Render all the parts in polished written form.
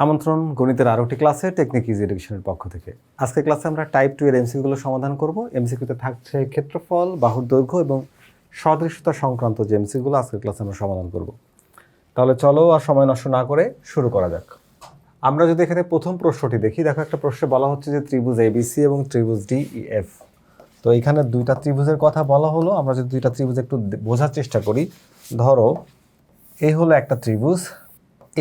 আমন্ত্রণ গণিতের আরও একটি ক্লাসে টেকনিক ইজি এডুকেশনের পক্ষ থেকে। আজকের ক্লাসে আমরা টাইপ 2 এর এমসিকিউগুলো সমাধান করব। এমসিকিউতে থাকছে ক্ষেত্রফল, বাহুর দৈর্ঘ্য এবং সদৃশতা সংক্রান্ত যে এমসিকিউগুলো আজকের ক্লাসে আমরা সমাধান করব। তাহলে চলো আর সময় নষ্ট না করে শুরু করা যাক। আমরা যদি এখানে প্রথম প্রশ্নটি দেখি, দেখো একটা প্রশ্নে বলা হচ্ছে যে ত্রিভুজ এবিসি এবং ত্রিভুজ ডিইএফ। তো এখানে দুইটা ত্রিভুজের কথা বলা হলো। আমরা যদি দুইটা ত্রিভুজ একটু বোঝার চেষ্টা করি, ধরো এই হলো একটা ত্রিভুজ,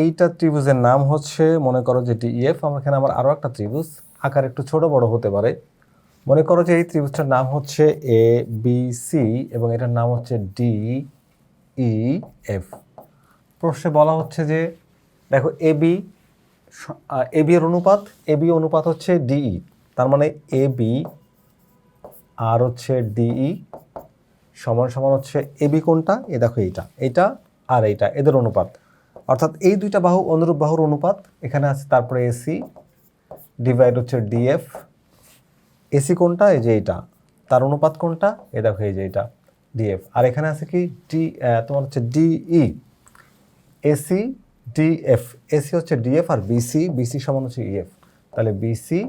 এইটা ত্রিভুজের নাম হচ্ছে মনে করো যে ডিইএফ। এখানে আমার আরও একটা ত্রিভুজ, আকার একটু ছোট বড় হতে পারে। মনে করো যে এই ত্রিভুজটার নাম হচ্ছে এ বি সি এবং এটার নাম হচ্ছে ডিইএফ। প্রশ্নে বলা হচ্ছে যে দেখো এবি এর অনুপাত, এবি অনুপাত হচ্ছে ডিই, তার মানে এবি আর হচ্ছে ডিই সমান সমান হচ্ছে এবি কোনটা, এ দেখো এইটা আর এইটা, এদের অনুপাত। অর্থাৎ এই দুইটা বাহু অনুরূপ বাহুর অনুপাত এখানে আছে। তারপরে এসি ডিভাইড হচ্ছে ডিএফ। এসি কোনটা, এই যে এইটা, তার অনুপাত কোনটা, এ দেখো এই যে এইটা ডিএফ। আর এখানে আছে কি তোমার হচ্ছে ডিই, এসি ডিএফ। এসি হচ্ছে ডিএফ আর বিসি সমান হচ্ছে ইএফ। তাহলে বিসি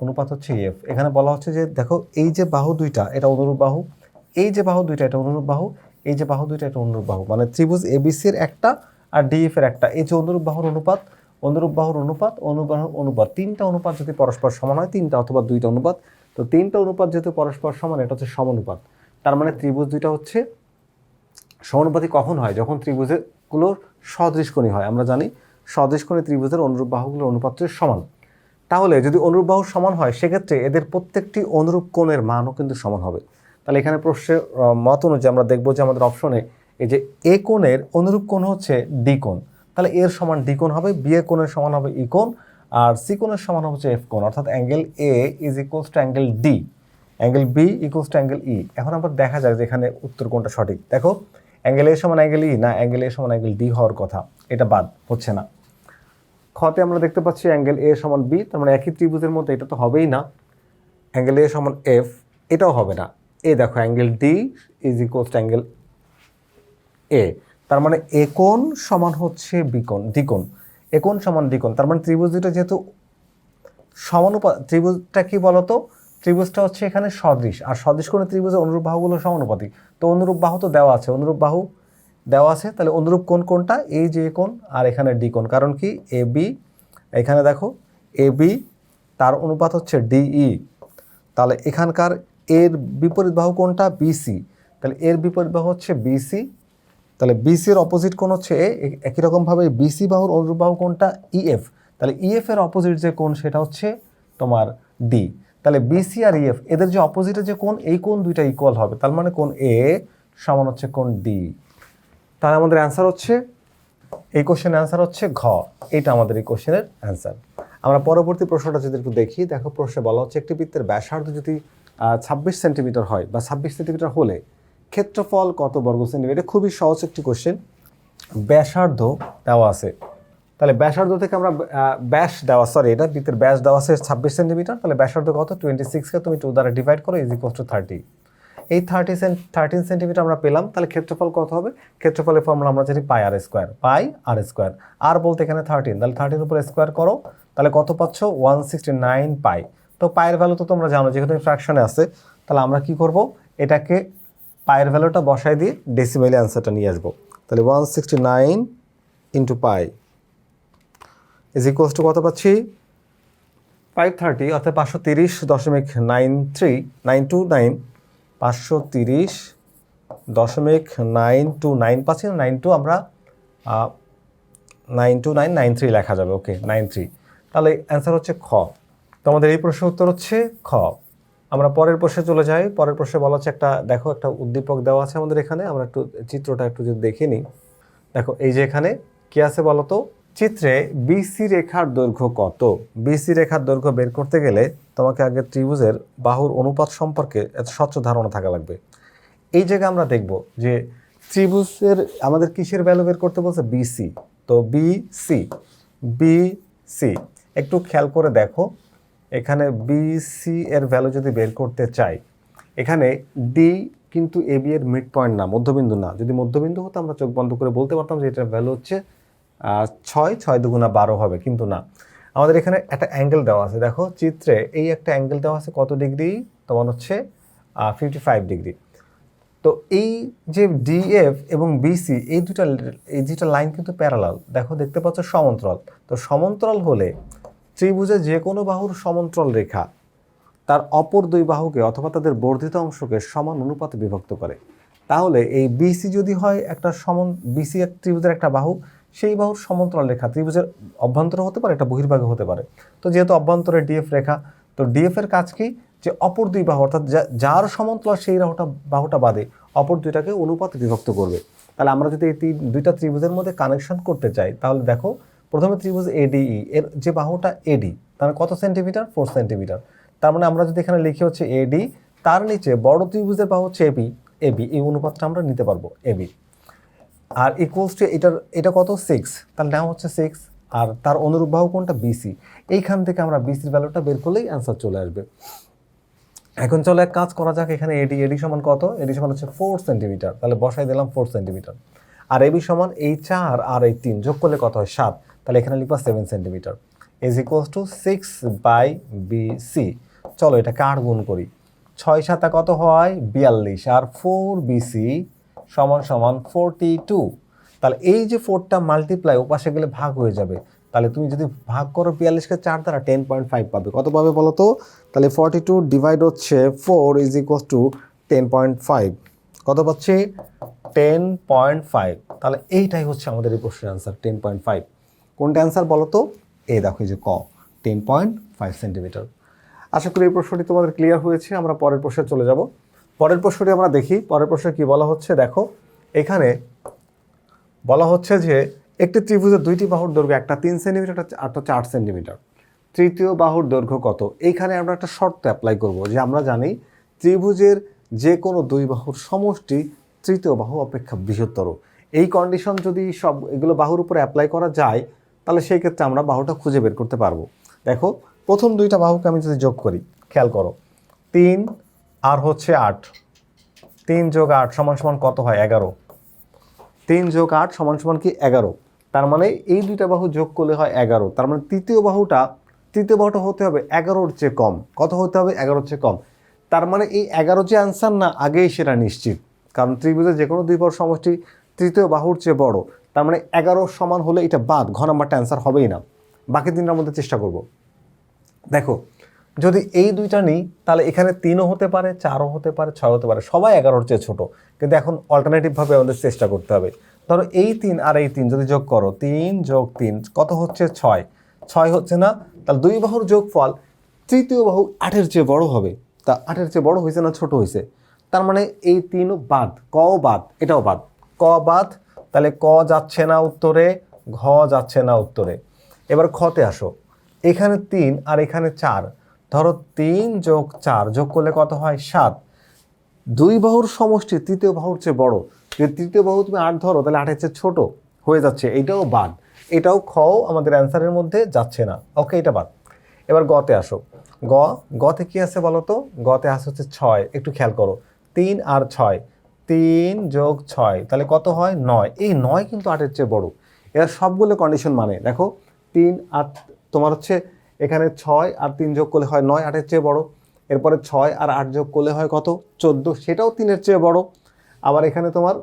অনুপাত হচ্ছে ইএফ। এখানে বলা হচ্ছে যে দেখো এই যে বাহু দুইটা এটা অনুরূপ বাহু, এই যে বাহু দুইটা এটা অনুরূপ বাহু, এই যে বাহু দুইটা এটা অনুরূপ বাহু, মানে ত্রিভুজ এবিসির একটা আর ডিএফ এর একটা। এই যে অনুরূপ বাহুর অনুপাত, অনুপাত তিনটা অনুপাত যদি পরস্পর সমান হয়, তিনটা অথবা দুইটা অনুপাত, তো তিনটা অনুপাত যেহেতু পরস্পর সমান, এটা হচ্ছে সমানুপাত। তার মানে ত্রিভুজ দুইটা হচ্ছে সমানুপাতি কখন হয়, যখন ত্রিভুজগুলোর সদৃশকোণী হয়। আমরা জানি সদৃশকোণী ত্রিভুজের অনুরূপ বাহুগুলোর অনুপাত সমান। তাহলে যদি অনুরূপ বাহু সমান হয়, সেক্ষেত্রে এদের প্রত্যেকটি অনুরূপ কোণের মানও কিন্তু সমান হবে। তাহলে এখানে প্রশ্নের মত অনুযায়ী আমরা দেখবো যে আমাদের অপশনে এই যে এ কোণের অনুরূপ কোণ হচ্ছে ডি কোণ, তাহলে এর সমান ডি কোণ হবে, বি এ কোণের সমান হবে ই কোণ, আর সি কোণের সমান হচ্ছে এফ কোণ। অর্থাৎ angle A is equals to angle D, angle B equals to angle E. এখন আবার দেখা যায় যে এখানে উত্তর কোণটা সঠিক। দেখো অ্যাঙ্গেল এ সমান অ্যাঙ্গেল ই না, অ্যাঙ্গেল এ সমান অ্যাঙ্গেল ডি হওয়ার কথা, এটা বাদ হচ্ছে না। খতে আমরা দেখতে পাচ্ছি অ্যাঙ্গেল এ সমান বি, তার মানে একই ত্রিভুজের মধ্যে এটা তো হবেই না। অ্যাঙ্গেল এ সমান এফ, এটাও হবে না। এ দেখো angle D is equals to angle এ, তার মানে এ কোণ সমান হচ্ছে বি কোণ, ডি কোণ। এ কোণ সমান ডি কোণ, তার মানে ত্রিভুজ দুটো যেহেতু সমানুপাত, ত্রিভুজটা কি বলতো, ত্রিভুজটা হচ্ছে এখানে সদৃশ, আর সদৃশ কোণে ত্রিভুজের অনুরূপ বাহুগুলো সমানুপাতিক। তো অনুরূপ বাহু তো দেওয়া আছে, অনুরূপ বাহু দেওয়া আছে, তাহলে অনুরূপ কোণ কোনটা, এই যে কোণ আর এখানে ডি কোণ। কারণ কি এ বি, এখানে দেখো এ বি তার অনুপাত হচ্ছে ডিই, তাহলে এখানকার এর বিপরীত বাহু কোনটা, বিসি, তাহলে এর বিপরীত বাহু হচ্ছে বিসি, তাহলে বিসির অপোজিট কোণ হচ্ছে এ। একই রকমভাবে বিসি বাহুর অনুরূপ বাহু কোনটা, ইএফ, তাহলে ইএফ এর অপোজিট যে কোণ সেটা হচ্ছে তোমার ডি। তাহলে বিসি আর ইএফ এদের যে অপোজিটে যে কোণ, এই কোণ দুইটা ইকুয়াল হবে, তার মানে কোণ এ সমান হচ্ছে কোণ ডি। তাহলে আমাদের অ্যান্সার হচ্ছে, এই কোশ্চেনের অ্যান্সার হচ্ছে ঘ, এইটা আমাদের এই কোশ্চেনের অ্যান্সার। আমরা পরবর্তী প্রশ্নটা যদি একটু দেখি, দেখো প্রশ্নে বলা হচ্ছে একটি বৃত্তের ব্যাসার্ধ যদি 26 সেন্টিমিটার হয় বা 26 সেন্টিমিটার হলে ক্ষেত্রফল কত বর্গ সেন্টিমিটার। এটা খুবই সহজ একটি কোশ্চেন। ব্যাসার্ধ দেওয়া আছে, তাহলে ব্যাসার্ধ থেকে আমরা ব্যাস দেওয়া, সরি এটা বৃত্তের ব্যাস দেওয়া আছে 26 সেন্টিমিটার, তাহলে ব্যাসার্ধ কত, 26কে তুমি 2 দ্বারা ডিভাইড করো ইজ ইকুয়ালস টু 30। এই 13 সেন্টিমিটার আমরা পেলাম, তাহলে ক্ষেত্রফল কত হবে, ক্ষেত্রফলের ফর্মুলা আমরা জানি পাই আর স্কোয়ার, আর বলতে এখানে 13, তাহলে 13 উপর স্কোয়ার করো, তাহলে কত পাচ্ছ 169 পাই। তো পায়ের ভ্যালু তো তোমরা জানো, যেহেতু ফ্র্যাকশনে আছে, তাহলে আমরা কি করব, এটাকে পায়ের ভ্যালুটা বসাই দিয়ে ডেসিমেলে অ্যান্সারটা নিয়ে আসবো। তাহলে 169 into pi is equals two কত পাচ্ছি, 530, অর্থাৎ 530.929, 530.929 পাচ্ছি। 92 আমরা 92993 লেখা যাবে, ওকে 93। তাহলে অ্যান্সার হচ্ছে খ। তো আমাদের এই প্রশ্নের উত্তর হচ্ছে খ। আমরা পরের প্রশ্নে চলে যাই। পরের প্রশ্নে বলা হচ্ছে একটা, দেখো একটা উদ্দীপক দেওয়া আছে আমাদের এখানে, আমরা একটু চিত্রটা একটু যদি দেখে নিই। দেখো এই যে এখানে কি আছে বলো তো, চিত্রে বিসি রেখার দৈর্ঘ্য কত। বিসি রেখার দৈর্ঘ্য বের করতে গেলে তোমাকে আগে ত্রিভুজের বাহুর অনুপাত সম্পর্কে এত স্বচ্ছ ধারণা থাকা লাগবে। এই জায়গায় আমরা দেখব যে ত্রিভুজের আমাদের কিসের ভ্যালু বের করতে বলছে, বিসি। তো বিসি একটু খেয়াল করে দেখো, এখানে বিসি এর ভ্যালু যদি বের করতে চাই, এখানে ডি কিন্তু এ বি এর মিড পয়েন্ট না, মধ্যবিন্দু না। যদি মধ্যবিন্দু হতো আমরা চোখ বন্ধ করে বলতে পারতাম যে এটার ভ্যালু হচ্ছে ছয়, 6 দুগুণা 12 হবে, কিন্তু না, আমাদের এখানে একটা অ্যাঙ্গেল দেওয়া আছে। দেখো চিত্রে এই একটা অ্যাঙ্গেল দেওয়া আছে, কত ডিগ্রি? তোমার হচ্ছে 55 ডিগ্রি। তো এই যে ডিএফ এবং বিসি এই দুটা লাইন কিন্তু প্যারালাল, দেখো দেখতে পাচ্ছ সমান্তরাল। তো সমান্তরাল হলে ত্রিভুজের যে কোনো বাহুর সমান্তরাল রেখা তার অপর দুই বাহুকে অথবা তাদের বর্ধিত অংশকে সমান অনুপাতে বিভক্ত করে। তাহলে এই বিসি যদি হয় একটা বিসি এক ত্রিভুজের একটা বাহু, সেই বাহুর সমান্তরাল রেখা ত্রিভুজের অভ্যন্তরে হতে পারে, এটা বহির্ভাগে হতে পারে। তো যেহেতু অভ্যন্তরে ডিএফ রেখা, তো ডিএফ এর কাজ কি? যে অপর দুই বাহু অর্থাৎ যার সমান্তরাল সেই বাহুটা বাদে অপর দুইটাকে অনুপাতে বিভক্ত করবে। তাহলে আমরা যদি এই দুইটা ত্রিভুজের মধ্যে কানেকশন করতে চাই, তাহলে দেখো প্রথমে ত্রিভুজ এডিই এর যে বাহুটা এডি, তাহলে কত সেন্টিমিটার? 4 সেন্টিমিটার। তার মানে আমরা যদি এখানে লিখি হচ্ছে এডি, তার নিচে বড় ত্রিভুজের বাহু হচ্ছে এবি, এই অনুপাতটা আমরা নিতে পারবো এবি। আর ইকুয়ালস টু এটা কত? 6, তাহলে নেওয়া হচ্ছে 6। আর তার অনুরূপ বাহু কোনটা? বিসি। এইখান থেকে আমরা বিসির ভ্যালুটা বের করলেই অ্যান্সার চলে আসবে। এখন চলো এক কাজ করা যাক, এখানে এডি সমান কত? এডি সমান হচ্ছে 4 সেন্টিমিটার, তাহলে বসাই দিলাম 4 সেন্টিমিটার। আর এবি সমান এই 4 আর এই 3 যোগ করলে কত হয়? 7, তাহলে এখানে লিখবা 7 centimetre is equals two 6/BC। চলো এটাকে 8 গুণ করি, 6 7 কত হয়? 42, আর 4BC সমান সমান 42। তাহলে এই যে 4টা মাল্টিপ্লাই ওপাশে গেলে ভাগ হয়ে যাবে, তাহলে তুমি যদি ভাগ করো 42কে 4 দ্বারা 10.5 পাবে। কত পাবে বলো তো? তাহলে 42 ডিভাইড হচ্ছে 4 ইজ ইকুয়াল টু 10.5। কত পাচ্ছি? 10.5। তাহলে এইটাই হচ্ছে আমাদের এই প্রশ্নের অ্যান্সার, 10.5। কোনটা অ্যান্সার বলো তো? এই দেখো, এই যে ক, 10.5 সেন্টিমিটার। আশা করি এই প্রশ্নটি তোমাদের ক্লিয়ার হয়েছে। আমরা পরের প্রশ্নে চলে যাব। পরের প্রশ্নটি আমরা দেখি, পরের প্রশ্নে কি বলা হচ্ছে। দেখো এখানে বলা হচ্ছে যে একটি ত্রিভুজের দুইটি বাহুর দৈর্ঘ্য, একটা 3 সেন্টিমিটার একটা 4 সেন্টিমিটার। তৃতীয় বাহুর দৈর্ঘ্য কত? এইখানে আমরা একটা শর্ত অ্যাপ্লাই করব, যে আমরা জানি ত্রিভুজের যে কোনো দুই বাহুর সমষ্টি তৃতীয় বাহু অপেক্ষা বৃহত্তর। এই কন্ডিশন যদি সব এগুলো বাহুর উপরে অ্যাপ্লাই করা যায়, তাহলে সেই ক্ষেত্রে আমরা বাহুটা খুঁজে বের করতে পারবো। দেখো প্রথম দুইটা বাহুকে আমি যদি যোগ করি, খেয়াল করো, 3 আর হচ্ছে 8, 3 যোগ 8 সমান সমান কত হয়? 11। 3 যোগ 8 সমান সমান কি? 11। তার মানে এই দুইটা বাহু যোগ করলে হয় 11। তার মানে তৃতীয় বাহুটা হতে হবে 11-র চেয়ে কম। কত হতে হবে? 11-র চেয়ে কম। তার মানে এই 11 যে আনসার না, আগেই সেটা নিশ্চিত, কারণ ত্রিভুজের যে কোনো দুই বাহুর সমষ্টি তৃতীয় বাহুর চেয়ে বড়। তার মানে 11 সমান হলে এটা বাদ, ঘ নাম্বারটা অ্যান্সার হবেই না। বাকি তিনটার মধ্যে চেষ্টা করব। দেখো যদি এই দুইটা নিই, তাহলে এখানে 3ও হতে পারে, 4ও হতে পারে, 6 হতে পারে, সবাই 11-র চেয়ে ছোট। কিন্তু এখন অল্টারনেটিভভাবে আমাদের চেষ্টা করতে হবে। ধরো এই 3 আর এই 3 যদি যোগ করো, 3 যোগ 3 কত হচ্ছে? 6। 6 হচ্ছে না, তাহলে দুই বাহুর যোগফল তৃতীয় বাহু 8-এর চেয়ে বড় হবে। তা 8-এর চেয়ে বড় হয়েছে না ছোট হয়েছে? তার মানে এই 3ও বাদ, কও বাদ, এটাও বাদ, ক বাদ। তাহলে ক যাচ্ছে না উত্তরে, ঘ যাচ্ছে না উত্তরে। এবার খতে আসো, এখানে 3 আর এখানে 4, ধরো 3 যোগ 4 যোগ করলে কত হয়? 7। দুই বাহুর সমষ্টি তৃতীয় বাহুর চেয়ে বড়। যদি তৃতীয় বাহু তুমি 8 ধরো, তাহলে 8-এর চেয়ে ছোট হয়ে যাচ্ছে, এটাও বাদ। এটাও খও আমাদের অ্যান্সারের মধ্যে যাচ্ছে না, ওকে, এটা বাদ। এবার গতে আসো, গতে কি আছে বলো তো? গতে আছে হচ্ছে 6। একটু খেয়াল করো, 3 আর 6, 3 যোগ 6 তাহলে কত হয়? 9। এই 9 কিন্তু 8-এর চেয়ে বড়। এর সবগুলো কন্ডিশন মানে দেখো, 3 আর তোমার হচ্ছে এখানে 6 আর 3 যোগ করলে হয় 9, 8-এর চেয়ে বড়। এরপরে 6 আর 8 যোগ করলে হয় কত? 14, সেটাও 3-এর চেয়ে বড়। আবার এখানে তোমার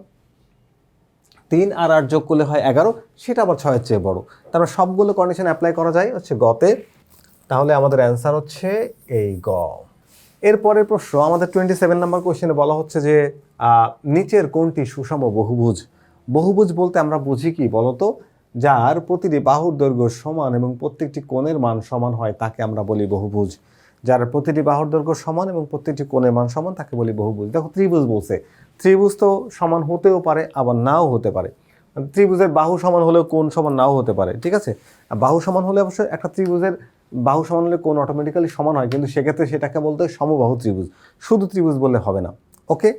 3 আর 8 যোগ করলে হয় 11, সেটা আবার 6-এর চেয়ে বড়। তারপর সবগুলো কন্ডিশন অ্যাপ্লাই করা যায় হচ্ছে গতে। তাহলে আমাদের অ্যান্সার হচ্ছে এই গ। এরপরের প্রশ্ন আমাদের 27 নম্বর কোয়েশ্চেনে বলা হচ্ছে যে নিচের কোনটি সুষম বহুভুজ? বহুভুজ বলতে আমরা বুঝি কি বলতো? যার প্রতিটি বাহুর দৈর্ঘ্য সমান এবং প্রত্যেকটি কোণের মান সমান হয় তাকে আমরা বলি বহুভুজ। যার প্রতিটি বাহুর দৈর্ঘ্য সমান এবং প্রত্যেকটি কোণের মান সমান তাকে বলি বহুভুজ। দেখো ত্রিভুজ বলছে, ত্রিভুজ তো সমান হতেও পারে আবার নাও হতে পারে। ত্রিভুজের বাহু সমান হলেও কোণ সমান নাও হতে পারে, ঠিক আছে? বাহু সমান হলে অবশ্যই একটা ত্রিভুজের বাহু সমান হলে কোণ অটোমেটিক্যালি সমান হয়, কিন্তু সেক্ষেত্রে সেটাকে বলতে হয় সমবাহু ত্রিভুজ, শুধু ত্রিভুজ বললে হবে না। ওকে,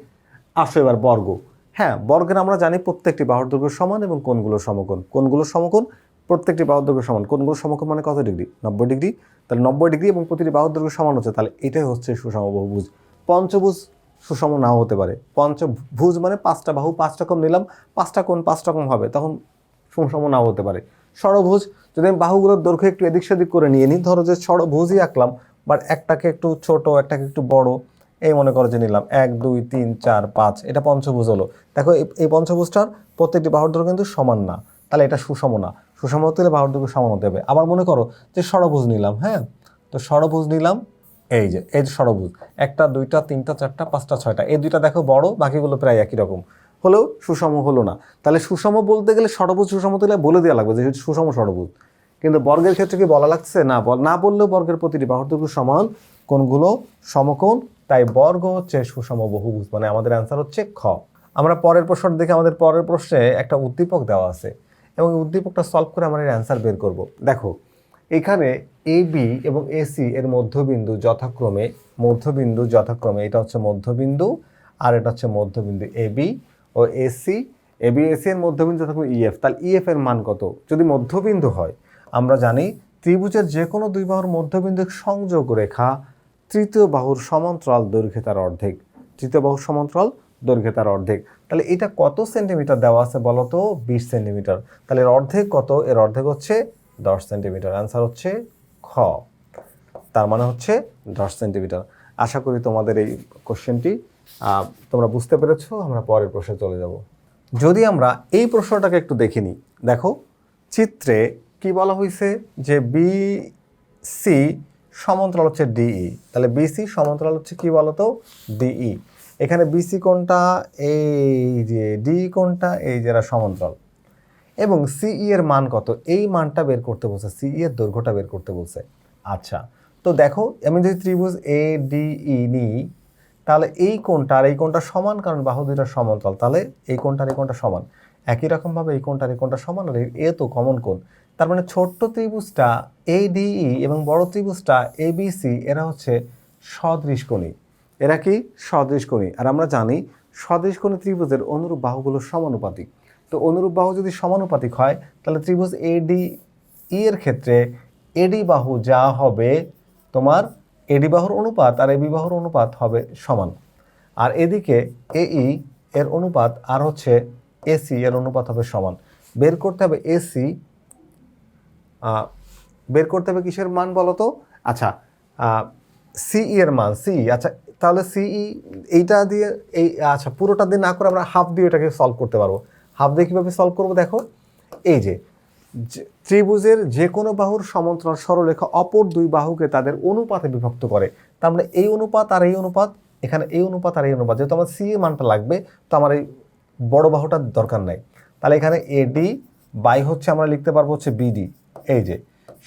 আসো এবার বর্গ। হ্যাঁ, বর্গের আমরা জানি প্রত্যেকটি বাহুর দৈর্ঘ্য সমান এবং কোণগুলো সমকোণ। কোণগুলো সমকোণ, প্রত্যেকটি বাহুর দৈর্ঘ্য সমান। কোণগুলো সমকোণ মানে কত ডিগ্রি? 90 ডিগ্রি। তাহলে 90 ডিগ্রি এবং প্রতিটি বাহুর দৈর্ঘ্য সমান হচ্ছে, তাহলে এটাই হচ্ছে সুষম বহুভুজ। পঞ্চভুজ সুষম নাও হতে পারে। পঞ্চভুজ মানে 5টা বাহু 5 রকম নিলাম, 5টা কোণ 5 রকম হবে, তখন সুষম নাও হতে পারে। ষড়ভুজ যদি আমি বাহুগুলোর দৈর্ঘ্য একটু এদিক সেদিক করে নিয়ে নিই, ধরো যে ষড়ভুজই আঁকলাম, বাট একটাকে একটু ছোট একটাকে একটু বড়, এই মনে করো যে নিলাম 1 2 3 4 5, এটা পঞ্চভুজ হলো। দেখো এই পঞ্চভুজটার প্রত্যেকটি বাহুর দৈর্ঘ্য কিন্তু সমান না, তাহলে এটা সুষম না। সুষম হতে হলে বাহুর দৈর্ঘ্য সমান হতে হবে। আবার মনে করো যে ষড়ভুজ নিলাম, হ্যাঁ, তো ষড়ভুজ নিলাম, এই যে ষড়ভুজ, একটা দুইটা তিনটা চারটা পাঁচটা ছয়টা, এই দুইটা দেখো বড়, বাকিগুলো প্রায় একই রকম, হলেও সুষম হলো না। তাহলে সুষম বলতে গেলে ষড়ভুজ সুষম হলে বলে দেওয়া লাগবে যে সুষম ষড়ভুজ, কিন্তু বর্গের ক্ষেত্রে কি বলা লাগছে? না, না বললেও বর্গের প্রতিটি বাহুর দৈর্ঘ্য সমান, কোণগুলো সমকোণ, তাই বর্গ হচ্ছে সুষম বহুভুজ, মানে আমাদের অ্যান্সার হচ্ছে খ। আমরা পরের প্রশ্নটা দেখে, আমাদের পরের প্রশ্নে একটা উদ্দীপক দেওয়া আছে এবং এই উদ্দীপকটা সলভ করে আমরা এর অ্যান্সার বের করব। দেখো এখানে এ বি এবং এসি এর মধ্যবিন্দু যথাক্রমে এটা হচ্ছে মধ্যবিন্দু আর এটা হচ্ছে মধ্যবিন্দু A B O AC. A B AC এর মধ্যবিন্দু যথাক্রমে ইএফ, তাহলে ইএফ এর মান কত? যদি মধ্যবিন্দু হয়, আমরা জানি ত্রিভুজের যে কোনো দুই বাহুর মধ্যবিন্দু সংযোগ রেখা তৃতীয় বাহুর সমান্তরাল দৈর্ঘ্যে তার অর্ধেক, তৃতীয় বাহুর সমান্তরাল দৈর্ঘ্যে তার অর্ধেক। তাহলে এটা কত সেন্টিমিটার দেওয়া আছে বলো তো? 20 সেন্টিমিটার। তাহলে এর অর্ধেক কত? এর অর্ধেক হচ্ছে 10 সেন্টিমিটার। অ্যান্সার হচ্ছে খ, তার মানে হচ্ছে 10 সেন্টিমিটার। আশা করি তোমাদের এই কোশ্চেনটি তোমরা বুঝতে পেরেছো। আমরা পরের প্রশ্নে চলে যাব। যদি আমরা এই প্রশ্নটাকে একটু দেখে নিই, দেখো চিত্রে কি বলা হয়েছে যে বিসি সমান্তরাল হচ্ছে ডিই, তাহলে বিসি সমান্তরাল হচ্ছে কি বলতো? ডিই। এখানে বিসি কোণটা এই যে, ডি কোণটা এই যে, এরা সমান্তরাল, এবং সিই এর মান কত? এই মানটা বের করতে বলছে, সিই এর দৈর্ঘ্যটা বের করতে বলছে। আচ্ছা, তো দেখো আমি যদি ত্রিভুজ এ ডিই নিই, তাহলে এই কোণটা আর এই কোণটা সমান, কারণ বাহু দুইটা সমান্তরাল, তাহলে এই কোণটা আর এই কোণটা সমান। একই রকমভাবে এই কোণটা আর এই কোণটা সমান, আর এ তো কমন কোণ। তার মানে ছোট্ট ত্রিভুজটা এডিই এবং বড় ত্রিভুজটা এবিসি এরা হচ্ছে সদৃশকোণী। এরা কি? সদৃশকোণী। আর আমরা জানি সদৃশকোণী ত্রিভুজের অনুরূপ বাহুগুলো সমানুপাতিক। তো অনুরূপ বাহু যদি সমানুপাতিক হয়, তাহলে ত্রিভুজ এডি এর ক্ষেত্রে এডি বাহু যা হবে তোমার, এডি বাহুর অনুপাত আর এবি বাহুর অনুপাত হবে সমান। আর এদিকে এই এর অনুপাত আর হচ্ছে এসি এর অনুপাত হবে সমান। বের করতে হবে এসি, বের করতে হবে কিসের মান বলো তো? আচ্ছা, সিই এর মান, সিই। আচ্ছা, তাহলে সিই এইটা দিয়ে এই, আচ্ছা পুরোটা দিয়ে না করে আমরা হাফ দিয়ে এটাকে সলভ করতে পারবো। হাফ দিয়ে কীভাবে সলভ করবো? দেখো এই যে ত্রিভুজের যে কোনো বাহুর সমান্তরাল সরলরেখা অপর দুই বাহুকে তাদের অনুপাতে বিভক্ত করে। তার মানে এই অনুপাত আর এই অনুপাত, এখানে এই অনুপাত আর এই অনুপাত, যেহেতু আমার সি এর মানটা লাগবে, তো আমার এই বড় বাহুটার দরকার নাই। তাহলে এখানে এডি বাই হচ্ছে আমরা লিখতে পারবো হচ্ছে বিডি, এই যে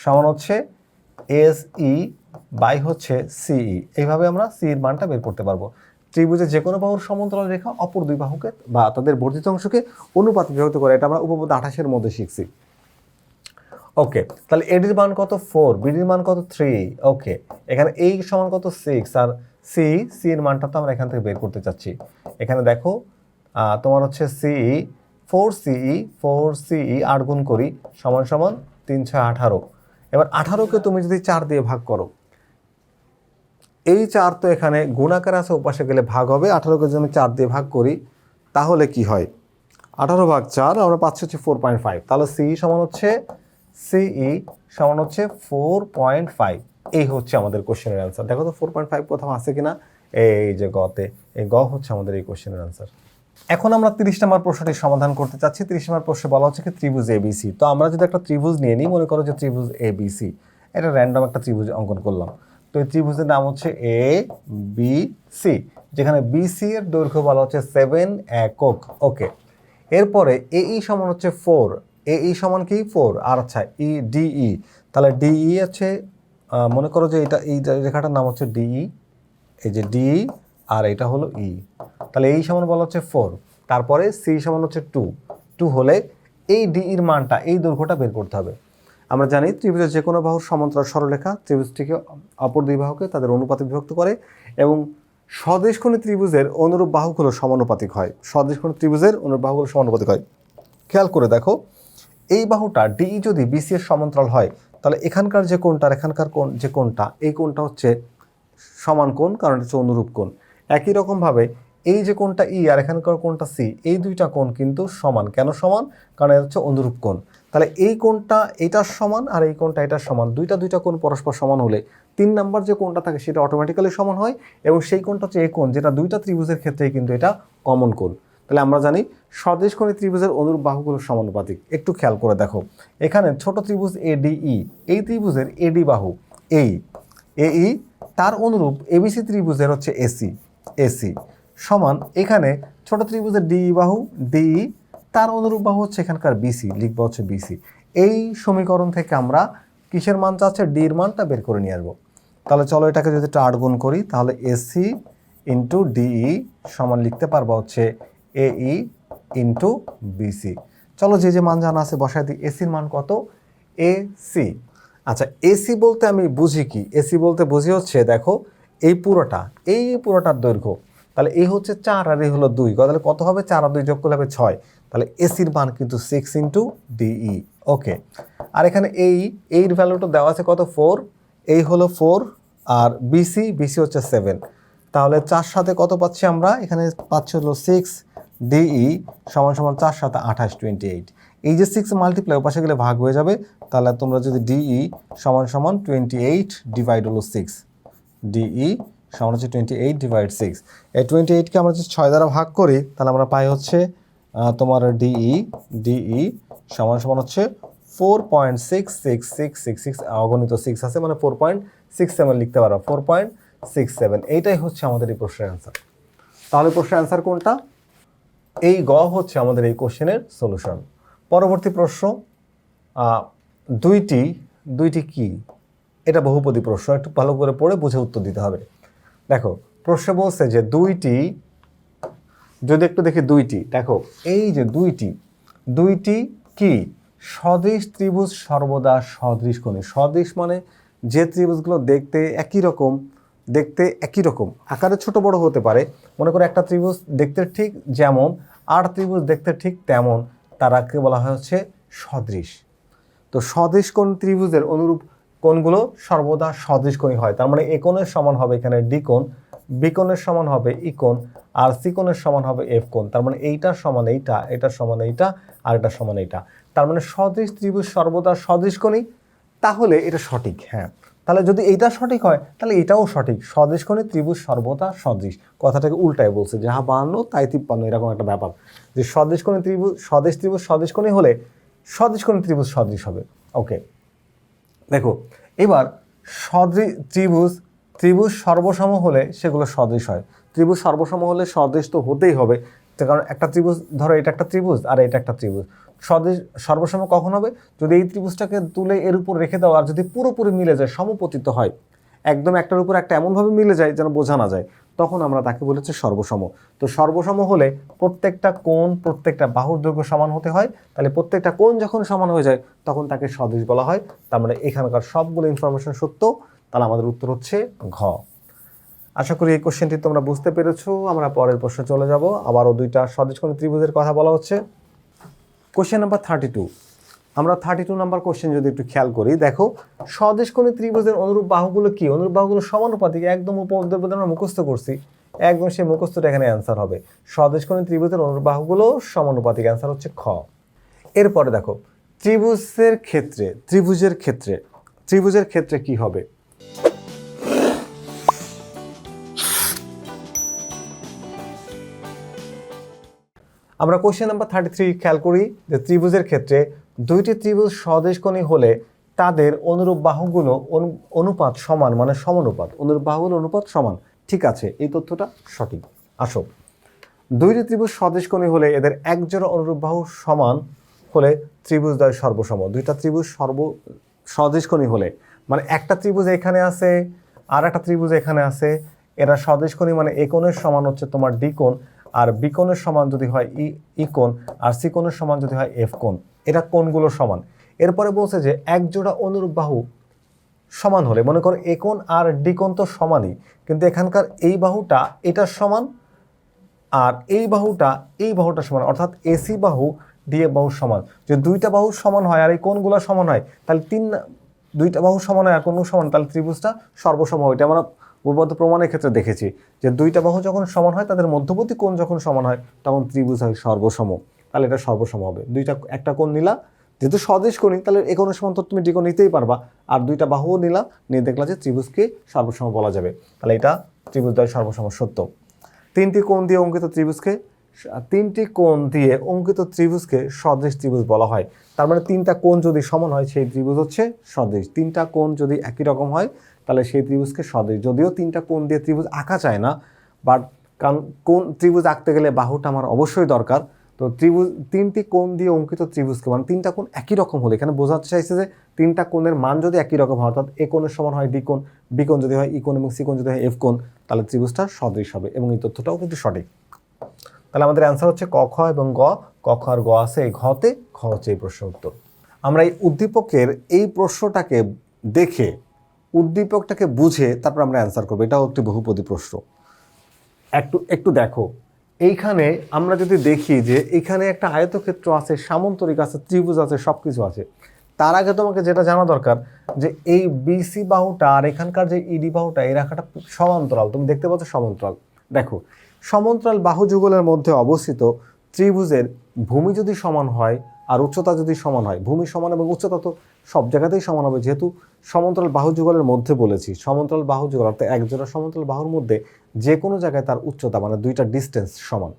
সমান হচ্ছে এসই বাই হচ্ছে সিই। এইভাবে আমরা সি এর মানটা বের করতে পারবো। ত্রিভুজের যে কোনো বাহুর সমান্তরাল রেখা অপর দুই বাহুকে বা তাদের বর্ধিত অংশকে অনুপাতে বিভক্ত করে, এটা আমরা উপপাদ্য 28-এর মধ্যে শিখছি। ওকে, তাহলে এডির মান কত? 4, বিডির মান কত? 3। ওকে, এখানে এই সমান কত? 6, আর সি এর মানটা তো আমরা এখান থেকে বের করতে চাচ্ছি। এখানে দেখো তোমার হচ্ছে সিই 4 সিই 8 গুণ করি সমান সমান 3 6 18। এবার 18কে তুমি যদি 4 দিয়ে ভাগ করো, এই 4 তো এখানে গুণাকার আছে, ওপাশে গেলে ভাগ হবে। 18কে যদি আমি 4 দিয়ে ভাগ করি তাহলে কি হয়? 18 ভাগ 4 আমরা পাচ্ছি হচ্ছে 4.5। তাহলে সিই সমান হচ্ছে 4.5। এই হচ্ছে আমাদের কোশ্চেনের অ্যান্সার। দেখো তো 4.5 কোথাও আছে কিনা? এই যে গতে, এই গ হচ্ছে আমাদের এই কোশ্চেনের অ্যান্সার। এখন আমরা 30 নম্বর প্রশ্নটি সমাধান করতে চাচ্ছি। 30 নম্বর প্রশ্নে বলা হচ্ছে কি ত্রিভুজ এবিসি। তো আমরা যদি একটা ত্রিভুজ নিয়ে নিই, মনে করো যে ত্রিভুজ এবিসি, এটা র্যান্ডম একটা ত্রিভুজ অঙ্কন করলাম। তো এই ত্রিভুজের নাম হচ্ছে এ বি সি, যেখানে বিসি এর দৈর্ঘ্য বলা হচ্ছে 7 একক। ওকে, এরপরে এই সমান হচ্ছে 4, এই সমান কি 4, আর আচ্ছা ই ডিই, তাহলে ডিই আছে, মনে করো যে এটা এই রেখাটার নাম হচ্ছে ডিই, এই যে ডিই, আর এটা হলো ই। তাহলে এই সমান বলা হচ্ছে 4, তারপরে সি সমান হচ্ছে 2 হলে এই ডিইর মানটা, এই দৈর্ঘ্যটা বের করতে হবে। আমরা জানি ত্রিভুজের যে কোনো বাহুর সমান্তরাল সরলরেখা ত্রিভুজটিকে অপর দুই বাহুকে তাদের অনুপাতে বিভক্ত করে, এবং সদৃশকোণী ত্রিভুজের অনুরূপ বাহুগুলো সমানুপাতিক হয়। সদৃশকোণী ত্রিভুজের অনুরূপ বাহুগুলো সমানুপাতিক হয়। খেয়াল করে দেখো, এই বাহুটা ডিই যদি বিসি এর সমান্তরাল হয়, তাহলে এখানকার যে কোণটা আর এখানকার কোণ যে কোণটা, এই কোণটা হচ্ছে সমান কোণ, কারণ এটা হচ্ছে অনুরূপ কোণ। একই রকমভাবে এই যে কোণটা ই আর এখানকার কোণটা সি, এই দুইটা কোণ কিন্তু সমান। কেন সমান? কারণ এটা হচ্ছে অনুরূপ কোণ। তাহলে এই কোণটা এটার সমান আর এই কোণটা এটার সমান, দুইটা কোণ পরস্পর সমান হলে 3 নাম্বার যে কোণটা থাকে সেটা অটোমেটিক্যালি সমান হয়, এবং সেই কোণটা হচ্ছে এই কোণ যেটা দুইটা ত্রিভুজের ক্ষেত্রেই কিন্তু এটা কমন কোণ। তাহলে আমরা জানি সদৃশকোণী ত্রিভুজের অনুরূপ বাহুগুলো সমানুপাতিক। একটু খেয়াল করে দেখো, এখানে ছোট ত্রিভুজ ADE, এই ত্রিভুজের AD বাহু AE তার অনুরূপ ABC ত্রিভুজের হচ্ছে AC সমান এখানে ছোট ত্রিভুজের DE বাহু DE তার অনুরূপ বাহু হচ্ছে এখানকার BC, লিখবো হচ্ছে BC। এই সমীকরণ থেকে আমরা কিসের মান চাচ্ছে, D এর মানটা বের করে নিয়ে আসবো। তাহলে চলো এটাকে যদি 8 গুণ করি তাহলে AC ইন্টু DE সমান লিখতে পারবো হচ্ছে AE ইন্টু BC। চলো যে যে মান জানা আছে বসায় দিই। এসির মান কত, AC। আচ্ছা, এসি বলতে আমি বুঝি কি, এসি বলতে বুঝি হচ্ছে দেখো এই পুরোটার দৈর্ঘ্য। তাহলে এই হচ্ছে 4 আর এই হলো 2, তাহলে কত হবে, 4 আর 2 যোগ করলে হবে 6। তাহলে এসির মান কিন্তু 6 ইন্টু DE। ওকে, আর এখানে এর ভ্যালুটা দেওয়া আছে কত, 4, এই হলো 4, আর BC হচ্ছে 7। তাহলে 4 সাথে কত পাচ্ছি আমরা, এখানে পাচ্ছি হলো 6, DE সমান সমান 4 সাথে 28, 28। এই যে 6 মাল্টিপ্লাই ওপাশে গেলে ভাগ হয়ে যাবে, তাহলে তোমরা যদি DE সমান সমান 28 ডিভাইড হলো 6, DE সমান হচ্ছে 28 ডিভাইড 6। এই 28কে আমরা যদি 6 দ্বারা ভাগ করি তাহলে আমরা পাই হচ্ছে তোমার DE সমান সমান হচ্ছে 4.66666, অগণিত 6 আছে মানে 4.67 লিখতে পারো, 4.67। এইটাই হচ্ছে আমাদের এই প্রশ্নের অ্যান্সার। তাহলে প্রশ্নের অ্যান্সার কোনটা, এই গ হচ্ছে আমাদের এই কোশ্চেনের সলিউশন। পরবর্তী প্রশ্ন, দুইটি কি, এটা বহুপদী প্রশ্ন, একটু ভালো করে পড়ে বুঝে উত্তর দিতে হবে। দেখো প্রশ্ন বলছে যে দুইটি, যদি একটু দেখি দুইটি, দেখো এই যে দুইটি কি সদৃশ ত্রিভুজ সর্বদা সদৃশ কোণী। সদৃশ মানে যে ত্রিভুজগুলো দেখতে একই রকম আকারে ছোট বড় হতে পারে, মনে করো একটা ত্রিভুজ দেখতে ঠিক যেমন আর ত্রিভুজ দেখতে ঠিক তেমন, তারাকে বলা হয় হচ্ছে সদৃশ। তো সদৃশ কোণ ত্রিভুজের অনুরূপ কোণগুলো সর্বদা সদৃশ কোণই হয়। তার মানে এ কোণের সমান হবে এখানে ডি কোণ, বি কোণের সমান হবে ই কোণ, আর সি কোণের সমান হবে এফ কোণ। তার মানে এইটার সমান এইটা, এটার সমান এইটা, আর এটার সমান এইটা। তার মানে সদৃশ ত্রিভুজ সর্বদা সদৃশ কোণই। তাহলে এটা সঠিক, হ্যাঁ। তাহলে যদি এইটা সঠিক হয় তাহলে এটাও সঠিক, সদৃশ কোণে ত্রিভুজ সর্বদা সদৃশ। কথাটাকে উল্টায় বলছে, যাহা 52 তাই 53, এরকম একটা ব্যাপার, যে সদৃশ কোণে ত্রিভুজ সদৃশ ত্রিভুজ সদৃশ কোণে হলে সদৃশ কোণে ত্রিভুজ সদৃশ হবে। ওকে, দেখো এবার ত্রিভুজ সর্বসম হলে সেগুলো সদৃশ হয়। ত্রিভুজ সর্বসম হলে সদৃশ তো হতেই হবে, কারণ একটা ত্রিভুজ, ধরো এটা একটা ত্রিভুজ আর এটা একটা ত্রিভুজ, সদৃশ সর্বসম কখন হবে, যদি এই ত্রিভুজটাকে তুলে এর উপর রেখে দাও আর যদি পুরোপুরি মিলে যায়, সমপতিত হয়, একদম একটার উপর একটা এমনভাবে মিলে যায় যেন বোঝা না যায়, তখন আমরা তাকে বলেছি সর্বসম। তো সর্বসম হলে প্রত্যেকটা কোণ, প্রত্যেকটা বাহুর দৈর্ঘ্য সমান হতে হয়। তাহলে প্রত্যেকটা কোণ যখন সমান হয়ে যায় তখন তাকে সদৃশ বলা হয়। তার মানে এখানকার সবগুলো ইনফরমেশন সত্য। তাহলে আমাদের উত্তর হচ্ছে ঘ। আশা করি এই কোশ্চেনটি তোমরা বুঝতে পেরেছো। আমরা পরের প্রশ্নে চলে যাব। আবারও দুইটা সদৃশকোণী ত্রিভুজের কথা বলা হচ্ছে। Question number 32। আমরা 32 নাম্বার কোশ্চেন যদি একটু খেয়াল করি, দেখো সদৃশকোণী ত্রিভুজের অনুরূপ বাহুগুলো কি, অনুরূপ বাহুগুলো সমানুপাতিক। একদম উপপাদ্য আমরা মুখস্থ করছি, একদম সেই মুখস্থটা এখানে অ্যান্সার হবে। সদৃশকোণী ত্রিভুজের অনুরূপ বাহুগুলো সমানুপাতিক, অ্যান্সার হচ্ছে খ। এরপরে দেখো ত্রিভুজের ক্ষেত্রে কি হবে। আমরা কোশ্চেন নাম্বার 33 খেয়াল করি যে ত্রিভুজের ক্ষেত্রে দুইটি ত্রিভুজ সদৃশকোণী হলে তাদের অনুরূপ বাহুগুলো অনুপাত সমান, মানে সমানুপাত। অনুরূপ বাহুগুলো অনুপাত সমান, ঠিক আছে, এই তথ্যটা সঠিক। আসো, দুইটি ত্রিভুজ সদৃশকোণী হলে এদের একজোড়া অনুরূপ বাহু সমান হলে ত্রিভুজদ্বয় সর্বসম। দুইটা ত্রিভুজ সদৃশকোণী হলে, মানে একটা ত্রিভুজ এখানে আছে আর একটা ত্রিভুজ এখানে আছে, এরা সদৃশকোণী, মানে এ কোণের সমান হচ্ছে তোমার ডি কোণ, আর বি কোণের সমান যদি হয় ই কোণ, আর সি কোণের সমান যদি হয় এফ কোণ, এটা কোণগুলো সমান। এরপরে বলছে যে এক জোড়া অনুরূপ বাহু সমান হলে, মনে করো এ কোণ আর ডি কোণ তো সমানই, কিন্তু এখানকার এই বাহুটা এটার সমান আর এই বাহুটা সমান, অর্থাৎ এসি বাহু ডিএ বাহু সমান। যদি দুইটা বাহু সমান হয় আর এই কোণগুলো সমান হয়, তাহলে দুইটা বাহু সমান হয় আর কোণ সমান, তাহলে ত্রিভুজটা সর্বসম হয়। এটা আমরা উপপাদ্য প্রমাণের ক্ষেত্রে দেখেছি যে দুইটা বাহু যখন সমান হয়, তাদের মধ্যবর্তী কোণ যখন সমান হয় তখন ত্রিভুজ হয় সর্বসম। তাহলে এটা সর্বসম হবে। একটা কোণ নিলা, যেহেতু সদৃশ কোণী তাহলে এ কোণের সমান্তর তুমি ডি কোণ নিতেই পারবা, আর দুইটা বাহুও নিলা, নিয়ে দেখলা যে ত্রিভুজকে সর্বসম বলা যাবে, তাহলে এটা ত্রিভুজদ্বয় সর্বসম সত্য। তিনটি কোণ দিয়ে অঙ্কিত ত্রিভুজকে সদৃশ ত্রিভুজ বলা হয়। তার মানে তিনটা কোণ যদি সমান হয় সেই ত্রিভুজ হচ্ছে সদৃশ। তিনটা কোণ যদি একই রকম হয় তাহলে সেই ত্রিভুজকে সদৃশ। যদিও তিনটা কোণ দিয়ে ত্রিভুজ আঁকা যায় না, বাট কারণ কোণ ত্রিভুজ আঁকতে গেলে বাহুটা আমার অবশ্যই দরকার। তো তিনটি কোণ দিয়ে অঙ্কিত ত্রিভুজকে, মানে তিনটা কোণ একই রকম হলে, এখানে বোঝাতে চাইছে যে তিনটা কোণের মান যদি একই রকম হয়, অর্থাৎ এ কোণের সমান হয় ডি কোণ, বি কোণ যদি হয় ই কোণ এবং সি কোণ যদি হয় এফ কোণ, তাহলে ত্রিভুজটা সদৃশ হবে, এবং এই তথ্যটাও কিন্তু সঠিক। তাহলে আমাদের অ্যান্সার হচ্ছে ক, খ এবং গ। ক, খ আর গ আছে এই ঘতে, খ হচ্ছে এই প্রশ্নের উত্তর। আমরা এই উদ্দীপকের এই প্রশ্নটাকে দেখে, উদ্দীপকটাকে বুঝে তারপর আমরা অ্যান্সার করবো। এটাও একটি বহুপদী প্রশ্ন। একটু দেখো, এইখানে আমরা যদি দেখি যে এখানে একটা আয়তক্ষেত্র আছে, সামন্তরিক আছে, ত্রিভুজ আছে, সব কিছু আছে। তার আগে তোমাকে যেটা জানা দরকার যে এই বিসি বাহুটা আর এখানকার যে ইডি বাহুটা, এই রেখাটা সমান্তরাল। তুমি দেখতে পাচ্ছ সমান্তরাল। দেখো, সমান্তরাল বাহু যুগলের মধ্যে অবস্থিত ত্রিভুজের ভূমি যদি সমান হয় আর উচ্চতা যদি সমান হয়, ভূমি সমান এবং উচ্চতা তো সব জায়গাতেই সমান হবে, যেহেতু সমান্তরাল বাহু যুগলের মধ্যে বলেছি। সমান্তরাল বাহু যুগল অর্থাৎ একজোড়া সমান্তরাল বাহুর মধ্যে যে কোনো জায়গায় তার উচ্চতা, মানে দুইটা ডিস্টেন্স সমান,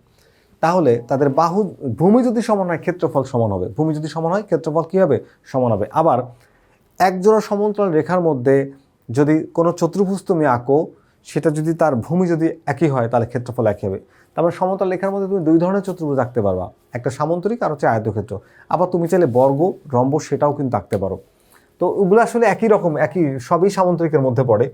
তাহলে তাদের ভূমি যদি সমান হয় ক্ষেত্রফল সমান হবে। ভূমি যদি সমান হয় ক্ষেত্রফল কী হবে? সমান হবে। আবার একজোড়া সমান্তরাল রেখার মধ্যে যদি কোনো চতুর্ভুজ তুমি আঁকো, সেটা যদি তার ভূমি যদি একই হয় তাহলে ক্ষেত্রফল একই হবে। তারপরে সমান্তরাল রেখার মধ্যে তুমি দুই ধরনের চতুর্ভুজ আঁকতে পারবা, একটা সামান্তরিক আর হচ্ছে আয়তক্ষেত্র। আবার তুমি চাইলে বর্গ, রম্বস সেটাও কিন্তু আঁকতে পারো। তো ওগুলো আসলে একই রকম, সবই সামান্তরিকের মধ্যে পড়ে।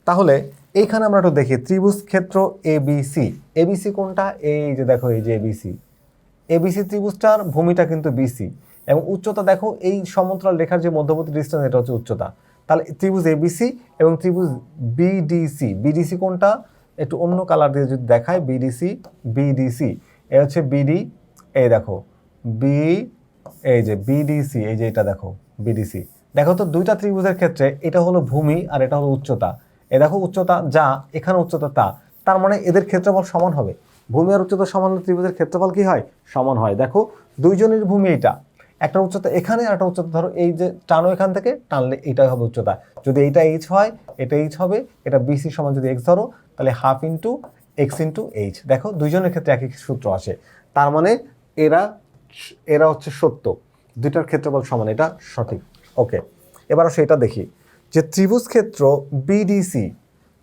তাহলে এইখানে আমরা একটু দেখি ত্রিভুজ ক্ষেত্র এবিসি। এবিসি কোনটা? এই যে দেখো, এই যে এবিসি। এবিসি ত্রিভুজটার ভূমিটা কিন্তু বিসি, এবং উচ্চতা দেখো এই সমান্তরাল রেখার যে মধ্যবর্তী ডিস্টেন্স, এটা হচ্ছে উচ্চতা। তাহলে ত্রিভুজ এবিসি এবং ত্রিভুজ বিডিসি। বিডিসি কোনটা? একটু অন্য কালার দিয়ে যদি দেখায়, বিডিসি এ হচ্ছে বিডি। এই দেখো বি, এই যে বিডিসি, এই যে এটা দেখো বিডিসি। দেখো তো দুইটা ত্রিভুজের ক্ষেত্রে এটা হলো ভূমি আর এটা হলো উচ্চতা। এ দেখো উচ্চতা যা, এখানে উচ্চতা তা, তার মানে এদের ক্ষেত্রফল সমান হবে। ভূমি আর উচ্চতা সমান হলে ত্রিভুজের ক্ষেত্রফল কি হয়? সমান হয়। দেখো দুইজনের ভূমি এটা, একটা উচ্চতা এখানে আর একটা উচ্চতা, ধরো এই যে টানো এখান থেকে টানলে এইটাই হবে উচ্চতা। যদি এইটা এইচ হয়, এটা এইচ হবে। এটা বিসি সমান যদি এক্স ধরো, তাহলে half into x into H. দেখো দুইজনের ক্ষেত্রে একই সূত্র আসে, তার মানে এরা হচ্ছে সত্য, দুইটার ক্ষেত্রফল সমান, এটা সঠিক। ওকে, এবার আসলে এটা দেখি যে ত্রিভুজ ক্ষেত্র বিডিসি।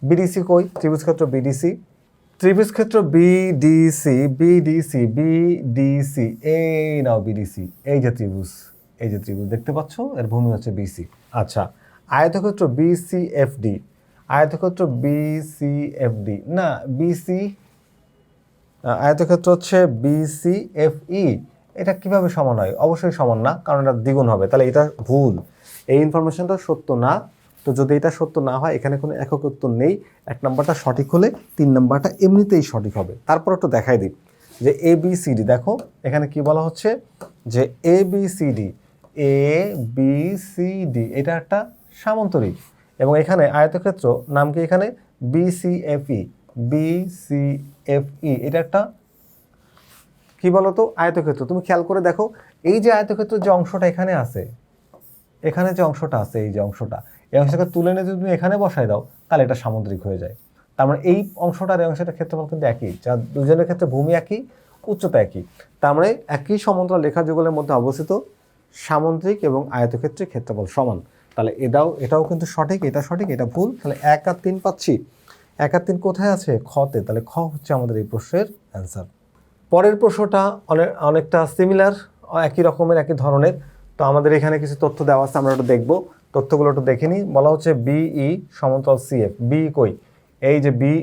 বিডিসি কই? ত্রিভুজ ক্ষেত্র বিডিসি, ত্রিভুজ ক্ষেত্র বিডিসি, এই নাও বিডিসি। এই যে ত্রিভুজ দেখতে পাচ্ছ, এর ভূমি হচ্ছে বিসি। আচ্ছা, আয়তক্ষেত্র বিসিএফডি। আয়তক্ষেত্র বিসিএফডি না, আয়তক্ষেত্র হচ্ছে বিসিএফই। এটা কিভাবে সমান হয়? অবশ্যই সমান না, কারণ এটা দ্বিগুণ হবে, তাহলে এটা ভুল। এই ইনফরমেশনটা সত্য না। তো যদি এটা সত্য না হয়, এখানে কোনো একক উত্তর নেই। 1 নম্বরটা সঠিক হলে 3 নম্বরটা এমনিতেই সঠিক হবে। তারপর একটু দেখাই দিই যে এবিসিডি। দেখো এখানে কি বলা হচ্ছে যে এবিসিডি, এটা একটা সামান্তরিক, এবং এখানে আয়তক্ষেত্র নাম কি? এখানে বিসিএফই, এটা একটা কি বলতো? আয়তক্ষেত্র। তুমি খেয়াল করে দেখো, এই যে আয়তক্ষেত্র যে অংশটা এখানে আছে, এখানে যে অংশটা আছে, এই যে অংশটা, এই অংশটাকে তুলে নিয়ে যদি তুমি এখানে বসাই দাও, তাহলে এটা সামুদ্রিক হয়ে যায়। তার মানে এই অংশটার এই অংশটার ক্ষেত্রফল কিন্তু একই, যা দুজনের ক্ষেত্রে ভূমি একই, উচ্চতা একই। তার মানে একই সমান্তরাল রেখা যুগলের মধ্যে অবস্থিত সামুদ্রিক এবং আয়তক্ষেত্রের ক্ষেত্রফল সমান। তাহলে এটাও কিন্তু সঠিক, এটা সঠিক, এটা ভুল। তাহলে 1 আর 3 পাচ্ছি। 1 আর 3 কোথায় আছে? খতে। তাহলে খ হচ্ছে আমাদের এই প্রশ্নের অ্যান্সার। পরের প্রশ্নটা অনেকটা সিমিলার, একই রকমের, একই ধরনের। তো আমাদের এখানে কিছু তথ্য দেওয়া আছে, আমরা ওটা দেখবো। তথ্যগুলো একটু দেখে নিই। বলা হচ্ছে বিই সমান্তরাল সিএফ। বি কই? এই যে বিই,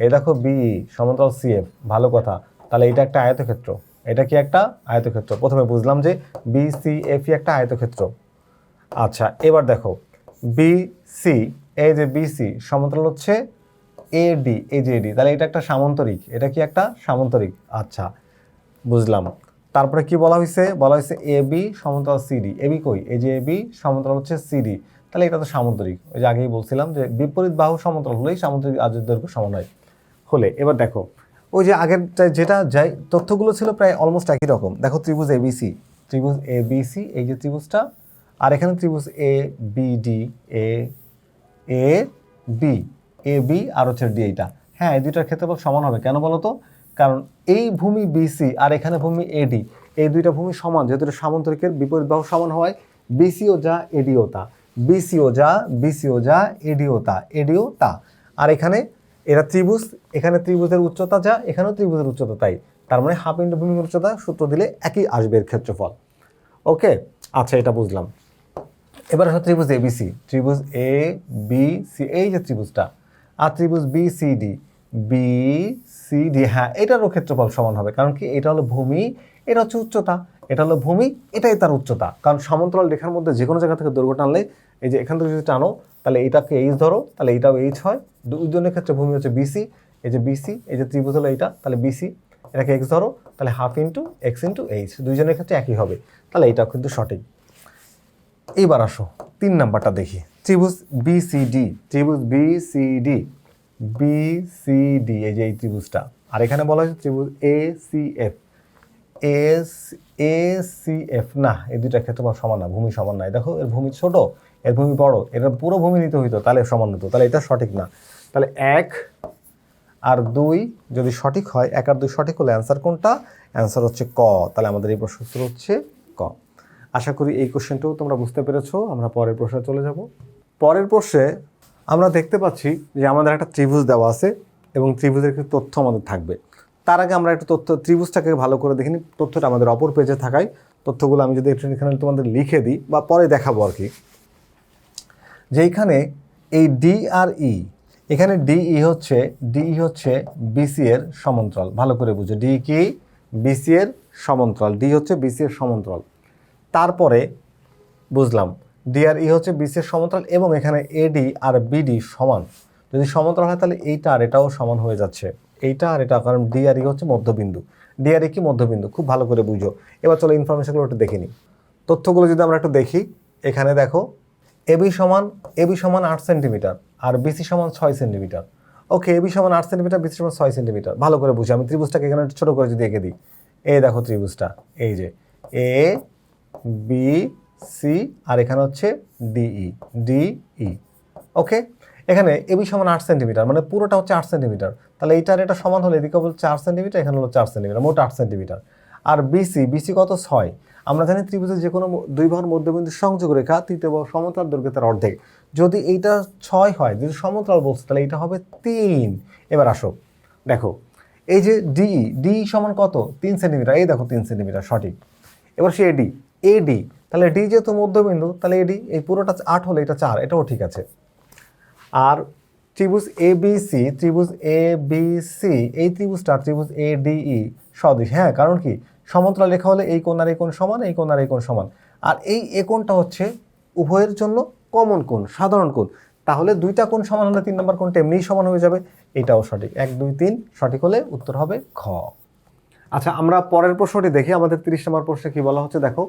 এই দেখো বিই সমান্তরাল সিএফ। ভালো কথা। তাহলে এটা একটা আয়তক্ষেত্র। এটা কি একটা আয়তক্ষেত্র? প্রথমে বুঝলাম যে বিসিএফই একটা আয়তক্ষেত্র। আচ্ছা, এবার দেখো বিসি, এই যে বিসি সমান্তরাল হচ্ছে এডি, এই যে এডি, তাহলে এটা একটা সামান্তরিক। এটা কি একটা সামান্তরিক? আচ্ছা, বুঝলাম। তারপরে কি বলা হয়েছে? বলা হয়েছে এবি সমান্তরাল সিডি। এবি কই? এই যে এবি সমান্তরাল হচ্ছে সিডি, তাহলে এটা তো সামান্তরিক। ওই যে আগেই বলছিলাম যে বিপরীত বাহু সমান্তরাল হলেই সামান্তরিক আজের দৈর্ঘ্য সমান হয়। হলে এবার দেখো, ওই যে আগের যেটা যাই তথ্যগুলো ছিল প্রায় অলমোস্ট একই রকম। দেখো ত্রিভুজ এবিসি, ত্রিভুজ এ বি সি, এই যে ত্রিভুজটা, আর এখানে ত্রিভুজ A B D, A A B, A B আর হচ্ছে ডি, এইটা। হ্যাঁ, এই দুইটার ক্ষেত্রফল সমান হবে। কেন বলো তো? কারণ এই ভূমি বিসি আর এখানে ভূমি এডি, এই দুইটা ভূমি সমান, যেহেতু এটা সামান্তরিকের বিপরীত বাহু সমান হয়, বিসিও যা এডিও তা, বিসিও যা, বিসিও যা, এডিও তা, এডিও তা। আর এখানে এরা ত্রিভুজ, এখানে ত্রিভুজের উচ্চতা যা, এখানেও ত্রিভুজের উচ্চতা তাই। তার মানে হাফ ইন্টু ভূমির উচ্চতা, সূত্র দিলে একই আসবে এর ক্ষেত্রফল। ওকে, আচ্ছা, এটা বুঝলাম। এবার আসলে ত্রিভুজ এ বি সি, ত্রিভুজ এ বি সি, এই যে ত্রিভুজটা, আর ত্রিভুজ B C D, B C D, হ্যাঁ, এটারও ক্ষেত্রফল সমান হবে। কারণ কি? এটা হলো ভূমি, এটা হচ্ছে উচ্চতা, এটা হলো ভূমি, এটাই তার উচ্চতা। কারণ সমান্তরাল রেখার মধ্যে যে কোনো জায়গা থেকে দৈর্ঘ্য টানলে, এই যে এখান থেকে যদি টানো, তাহলে এটাকে এইচ ধরো, তাহলে এটাও এইচ হয়। দুজনের ক্ষেত্রে ভূমি হচ্ছে বিসি, এই যে বিসি, এই যে ত্রিভুজ হলো এইটা, তাহলে বিসি, এটাকে এক্স ধরো, তাহলে half into x into H, দুইজনের ক্ষেত্রে একই হবে। তাহলে এটাও কিন্তু সঠিক। এইবার আসো 3 নাম্বারটা দেখি। ত্রিভুজ বিসিডি, ত্রিভুজ বিসিডি, বিসিডি, এই যে এই ত্রিভুজটা, আর এখানে বলা হয়েছে ত্রিভুজ A C F, A C F. না, এই দুইটা ক্ষেত্রফল সমান না, ভূমি সমান নাই। দেখো, এর ভূমি ছোট, এর ভূমি বড়, এটা পুরো ভূমি নিতে হইতো, তাহলে সমান হতো, তাহলে এটা সঠিক না। তাহলে 1 আর 2 যদি সঠিক হয়, 1 আর 2 সঠিক হলে অ্যান্সার কোনটা? অ্যান্সার হচ্ছে ক। তাহলে আমাদের এই প্রশ্ন উত্তর হচ্ছে ক। আশা করি এই কোশ্চেনটাও তোমরা বুঝতে পেরেছো। আমরা পরের প্রশ্নে চলে যাব। পরের প্রশ্নে আমরা দেখতে পাচ্ছি যে আমাদের একটা ত্রিভুজ দেওয়া আছে এবং ত্রিভুজের কিছু তথ্য আমাদের থাকবে। তার আগে আমরা একটু ত্রিভুজটাকে ভালো করে দেখিনি, তথ্যটা আমাদের অপর পেজে থাকায় তথ্যগুলো আমি যদি একটু এখানে তোমাদের লিখে দিই বা পরে দেখাবো আর কি, যে এইখানে এই ডি আর ই, এখানে ডিই হচ্ছে বিসি এর সমান্তরাল। ভালো করে বুঝো, ডি কি? বিসি এর সমান্তরাল, ডি হচ্ছে বিসি এর সমান্তরাল। তারপরে বুঝলাম ডি আর ই হচ্ছে বিসি এর সমান্তরাল এবং এখানে এডি আর বিডি সমান। যদি সমান্তরাল হয় তাহলে এইটা আর এটাও সমান হয়ে যাচ্ছে, এইটা আর এটা, কারণ ডি আর ই হচ্ছে মধ্যবিন্দু। ডি আর ই কি? মধ্যবিন্দু। খুব ভালো করে বুঝো। এবার চলো ইনফরমেশনগুলো একটু দেখে নিই। তথ্যগুলো যদি আমরা একটু দেখি, এখানে দেখো এবি সমান 8 সেন্টিমিটার আর বিসি সমান 6 সেন্টিমিটার। ওকে, এবি সমান 8 সেন্টিমিটার, বিসি সমান 6 সেন্টিমিটার। ভালো করে বুঝি, আমি ত্রিভুজটাকে এখানে ছোট করে যদি এঁকে দিই, এই দেখো ত্রিভুজটা, এই যে এ বি সি আর এখানে হচ্ছে ডিই, ডিই। ওকে, এখানে এবি সমান 8 সেন্টিমিটার, মানে পুরোটা হচ্ছে 8 সেন্টিমিটার। তাহলে এইটার এটা সমান হলে এদিকে বলছে 4 সেন্টিমিটার, এখানে হলো 4 সেন্টিমিটার, মোট 8 সেন্টিমিটার। আর বিসি কত? 6। আমরা জানি ত্রিভুজের যে কোনো দুই বাহুর মধ্যবিন্দু সংযোগ রেখা তৃতীয় বাহু সমান্তরাল দৈর্ঘ্য তার অর্ধেক। যদি এইটা 6 হয়, যদি সমান্তরাল বলছে, তাহলে এইটা হবে 3। এবার আসো, দেখো এই যে ডিই সমান কত? 3 সেন্টিমিটার। এই দেখো 3 সেন্টিমিটার, সঠিক। এবার সে এডি, তাহলে ডি যেহেতু মধ্যবিন্দু, তাহলে এডি, এই পুরোটা 8 হলে এটা 4, এটাও ঠিক আছে। আর ত্রিভুজ এবিসি, এই ত্রিভুজটা ত্রিভুজ এডিই সদৃশ। হ্যাঁ, কারণ কি? সমান্তরাল রেখা হলে এই কোণ আর এই কোণ সমান, এই কোণ আর এই কোণ সমান। আর এই কোণটা হচ্ছে উভয়ের জন্য কমন কোণ, সাধারণ কোণ। তাহলে দুইটা কোণ সমান হলে 3 নম্বর কোণটা এমনিই সমান হয়ে যাবে। এটাও সঠিক। 1 2 3 সঠিক হলে উত্তর হবে খ। আচ্ছা, আমরা পরের প্রশ্নটি দেখি। আমাদের 30 নম্বর প্রশ্নে কি বলা হচ্ছে দেখো,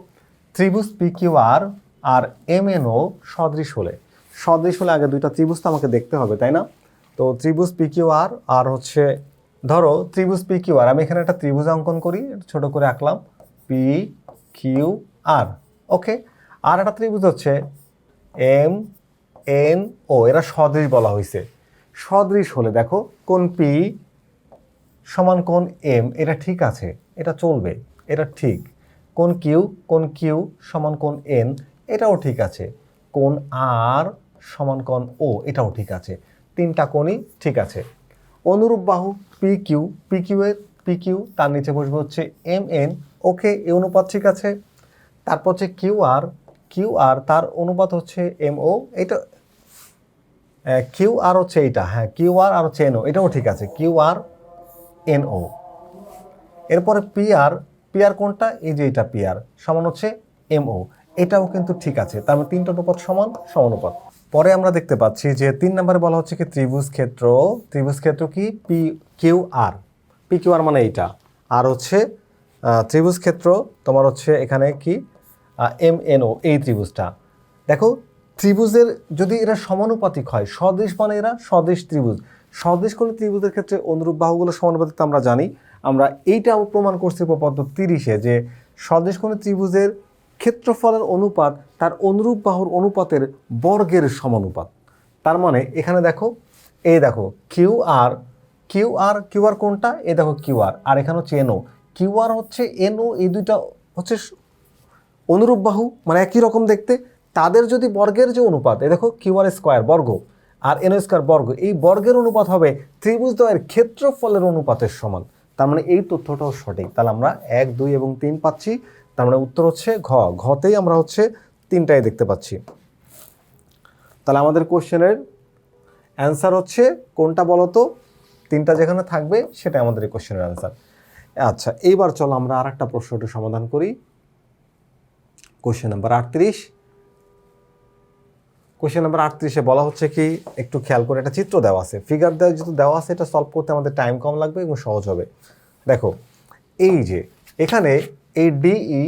ত্রিভুজ পিকিউআর আর এমএনও সদৃশ হলে আগে দুইটা ত্রিভুজ তো আমাকে দেখতে হবে, তাই না? তো ত্রিভুজ পিকিউআর আর হচ্ছে, ধরো ত্রিভুজ পিকিউআর, আমি এখানে একটা ত্রিভুজ অঙ্কন করি, ছোট করে আঁকলাম, পি কিউ আর। ওকে, আর একটা ত্রিভুজ হচ্ছে এম এন ও, এরা সদৃশ বলা হয়েছে। সদৃশ হলে দেখো, কোণ পি সমান কোণ এম, এটা ঠিক আছে, এটা চলবে, এটা ঠিক। কোণ কিউ সমান কোণ এন, এটাও ঠিক আছে। কোণ আর সমান কোণ ও, এটাও ঠিক আছে। 3টা কোণই ঠিক আছে। অনুরূপ বাহু পিকিউ তার নিচে বসবে হচ্ছে এম এন। ওকে, এই অনুপাত ঠিক আছে। তারপর হচ্ছে কিউ আর তার অনুপাত হচ্ছে এম ও, এটা কিউ আর হচ্ছে এইটা, হ্যাঁ, কিউ আর হচ্ছে এন ও, এটাও ঠিক আছে, কিউ আর এন ও। এরপরে পিআর কোনটা? এই যে এটা পিআর সমান হচ্ছে এম ও, এটাও কিন্তু ঠিক আছে। তার মানে 3টা অনুপাত সমানুপাত। পরে আমরা দেখতে পাচ্ছি যে 3 নম্বরে বলা হচ্ছে কি ত্রিভুজ ক্ষেত্র কি? পি কিউ আর মানে এইটা, আর হচ্ছে ত্রিভুজ ক্ষেত্র তোমার হচ্ছে এখানে কি? এম এন ও, এই ত্রিভুজটা। দেখো, ত্রিভুজের যদি এরা সমানুপাতিক হয়, সদৃশ মানে এরা সদৃশ ত্রিভুজ। সদৃশ কোন ত্রিভুজের ক্ষেত্রে অনুরূপ বাহুগুলো সমানুপাতিক আমরা জানি। আমরা এইটাও প্রমাণ করছি উপপাদ্য 30-এ, যে সদৃশকোণী ত্রিভুজের ক্ষেত্রফলের অনুপাত তার অনুরূপ বাহুর অনুপাতের বর্গের সমানুপাত। তার মানে এখানে দেখো, এই দেখো কিউ আর কোনটা, এই দেখো কিউ আর এখানে হচ্ছে এনও। কিউ আর হচ্ছে এনও, এই দুইটা হচ্ছে অনুরূপ বাহু, মানে একই রকম দেখতে। তাদের যদি বর্গের যে অনুপাত, এই দেখো কিউ আর স্কোয়ার বর্গ আর এনও স্কোয়ার বর্গ, এই বর্গের অনুপাত হবে ত্রিভুজদ্বয়ের ক্ষেত্রফলের অনুপাতের সমান। তার মানে এই তথ্যটাও সঠিক। তাহলে আমরা 1, 2 এবং 3 পাচ্ছি। তার মানে উত্তর হচ্ছে ঘতেই আমরা হচ্ছে 3টাই দেখতে পাচ্ছি। তাহলে আমাদের কোশ্চেনের অ্যান্সার হচ্ছে কোনটা বলো তো? 3টা যেখানে থাকবে সেটা আমাদের এই কোশ্চেনের অ্যান্সার। আচ্ছা, এইবার চলো আমরা আর একটা প্রশ্নটি সমাধান করি। Question number 38। কোশ্চেন নাম্বার 38-এ বলা হচ্ছে কি, একটু খেয়াল করে, একটা চিত্র দেওয়া আছে, ফিগার যেহেতু দেওয়া আছে, এটা সলভ করতে আমাদের টাইম কম লাগবে এবং সহজ হবে। দেখো, এই যে এখানে এই ডিই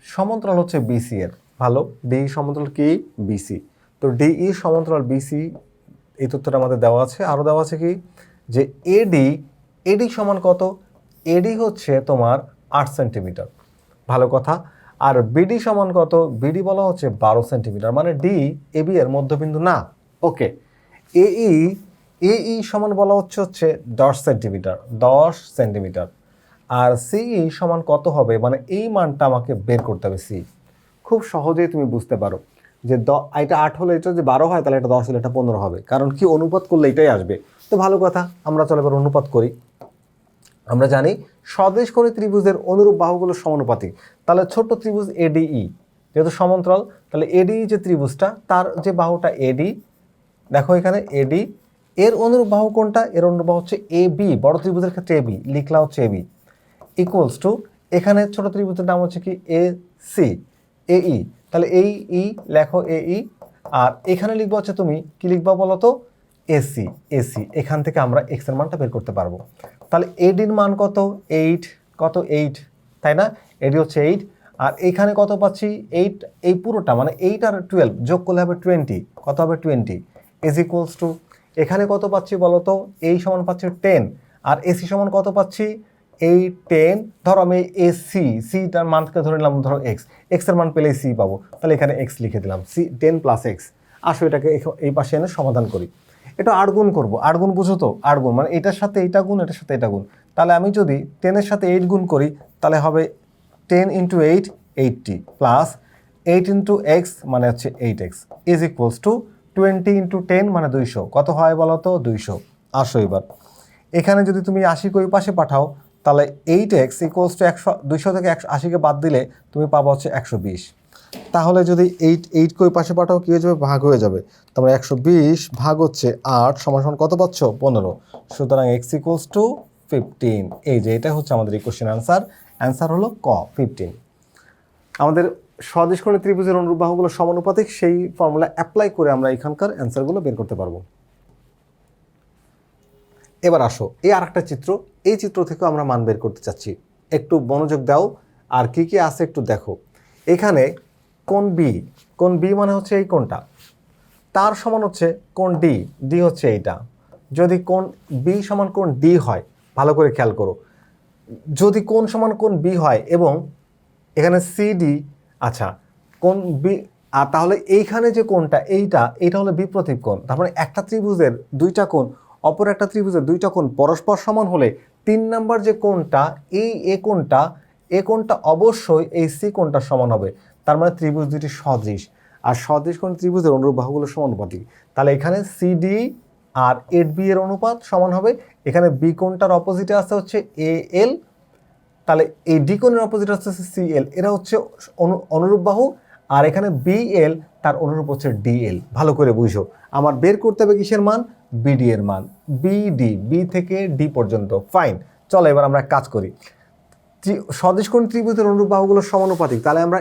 সমান্তরাল হচ্ছে বিসি এর, ভালো, ডিই সমান্তরাল কি বিসি, তো ডিই সমান্তরাল বিসি, এই তথ্যটা আমাদের দেওয়া আছে। আরও দেওয়া আছে কি যে এডি সমান কত? এডি হচ্ছে তোমার 8 সেন্টিমিটার, ভালো কথা। আর বিডি সমান কত? বিডি বলা হচ্ছে 12 সেন্টিমিটার, মানে ডি এবি এর মধ্যবিন্দু না। ওকে, এই সমান বলা হচ্ছে 10 সেন্টিমিটার। আর সিই সমান কত হবে, মানে এই মানটা আমাকে বের করতে হবে। সি খুব সহজেই তুমি বুঝতে পারো যে এটা 8 হলে এটা যদি 12 হয়, তাহলে এটা 10 হলে এটা 15 হবে, কারণ কি অনুপাত করলে এটাই আসবে। তো ভালো কথা, আমরা চলো এবার অনুপাত করি। আমরা জানি সদৃশকোণী ত্রিভুজের অনুরূপ বাহুগুলো সমানুপাতিক। তাহলে ছোট ত্রিভুজ এডিই যেহেতু সমান্তরাল, তাহলে এডি যে ত্রিভুজটা, তার যে বাহুটা এডি, দেখো এখানে এডি, এর অনুরূপ বাহু কোনটা? এর অনুরূপ বাহু হচ্ছে এবি, বড় ত্রিভুজের ক্ষেত্রে এবি, লিখলা হচ্ছে এবি, ইকুয়ালস টু, এখানে ছোট ত্রিভুজের নাম হচ্ছে কি এ সি, এই, তাহলে এই লেখো এই, আর এখানে লিখবো হচ্ছে, তুমি কি লিখবা বলো তো? এসি। এখান থেকে আমরা এক্স এর মানটা বের করতে পারবো। তাহলে এডির মান কত? 8, তাই না? এডি হচ্ছে 8, আর এখানে কত পাচ্ছি? 8, এই পুরোটা মানে 8 আর 12 যোগ করলে হবে 20, কত হবে? 20 ইজ ইকুয়ালস টু, এখানে কত পাচ্ছি বলো তো? এই সমান পাচ্ছি 10, আর এসি সমান কত পাচ্ছি? এই 10, ধরো আমি সিটার মানকে ধরে নিলাম, ধরো এক্স এর মান পেলে সি পাবো, তাহলে এখানে এক্স লিখে দিলাম, সি 10 + x। আসো এটাকে এই পাশে এনে সমাধান করি। এটা 8 গুণ করবো, 8 গুণ বুঝো তো? 8 গুণ মানে এটার সাথে এইটা গুণ, এটার সাথে এটা গুণ। তাহলে আমি যদি 10 এর সাথে 8 গুণ করি, তাহলে হবে 10 × 8 80 প্লাস 8 × x মানে হচ্ছে 8x ইজ ইকুয়ালস টু 20 × 10 মানে 200, কত হয় বলো তো? 200। আসো এবার এখানে যদি তুমি 80 কে ওই পাশে পাঠাও, তাহলে 8x ইকুয়ালস টু 100, 200 থেকে 80কে বাদ দিলে তুমি পাবো হচ্ছে 120। তাহলে যদি 8 কে ওই পাশে পাঠাও, কী হয়ে যাবে? ভাগ হয়ে যাবে। তারপরে 120 ভাগ হচ্ছে 8 সমান কত পাচ্ছ? 15। সুতরাং x ইকুয়ালস টু 15। এই যে এটা হচ্ছে আমাদের এই কোশ্চেন অ্যান্সার হলো ক 15। আমাদের সদৃশকোণী ত্রিভুজের অনুরূপ বাহুগুলো সমানুপাতিক, সেই ফর্মুলা অ্যাপ্লাই করে আমরা এখানকার অ্যান্সারগুলো বের করতে পারবো। এবার আসো এই আর একটা চিত্র, এই চিত্র থেকে আমরা মান বের করতে চাচ্ছি। একটু মনোযোগ দাও, আর কি কি আছে একটু দেখো। এখানে কোণ বি মানে হচ্ছে এই কোণটা, তার সমান হচ্ছে কোণ ডি হচ্ছে এইটা। যদি কোণ বি সমান কোণ ডি হয়, ভালো করে খেয়াল করো, যদি কোণ সমান কোণ বি হয় এবং এখানে সিডি, আচ্ছা কোণ বি, আর তাহলে এইখানে যে কোণটা এইটা হলো বিপ্রতীপ কোণ। তার মানে একটা ত্রিভুজের দুইটা কোণ, অপর একটা ত্রিভুজের দুইটা কোণ পরস্পর সমান হলে 3 নাম্বার যে কোণটা, এ কোণটা অবশ্যই এই সি কোণটার সমান হবে। তার মানে ত্রিভুজ দুটি সদৃশ, আর সদৃশ কোণ ত্রিভুজের অনুরূপ বাহুগুলো সমানুপাতিক। তাহলে এখানে সিডি আর 8বি এর অনুপাত সমান হবে। এখানে বি কোণটার অপোজিটে আছে হচ্ছে এএল, তাহলে এই ডি কোণের অপোজিট হচ্ছে সিএল, এরা হচ্ছে অনুরূপ বাহু। আর এখানে বিএল তার অনুরূপ হচ্ছে ডিএল। ভালো করে বুঝো, আমার বের করতে হবে কিসের মান? বিডি এর মান। বি থেকে ডি পর্যন্ত। ফাইন, চলো এবার আমরা কাজ করি। সদৃশকোণ ত্রিভুজের অনুরূপ বাহুগুলো সমানুপাতিক, তাহলে আমরা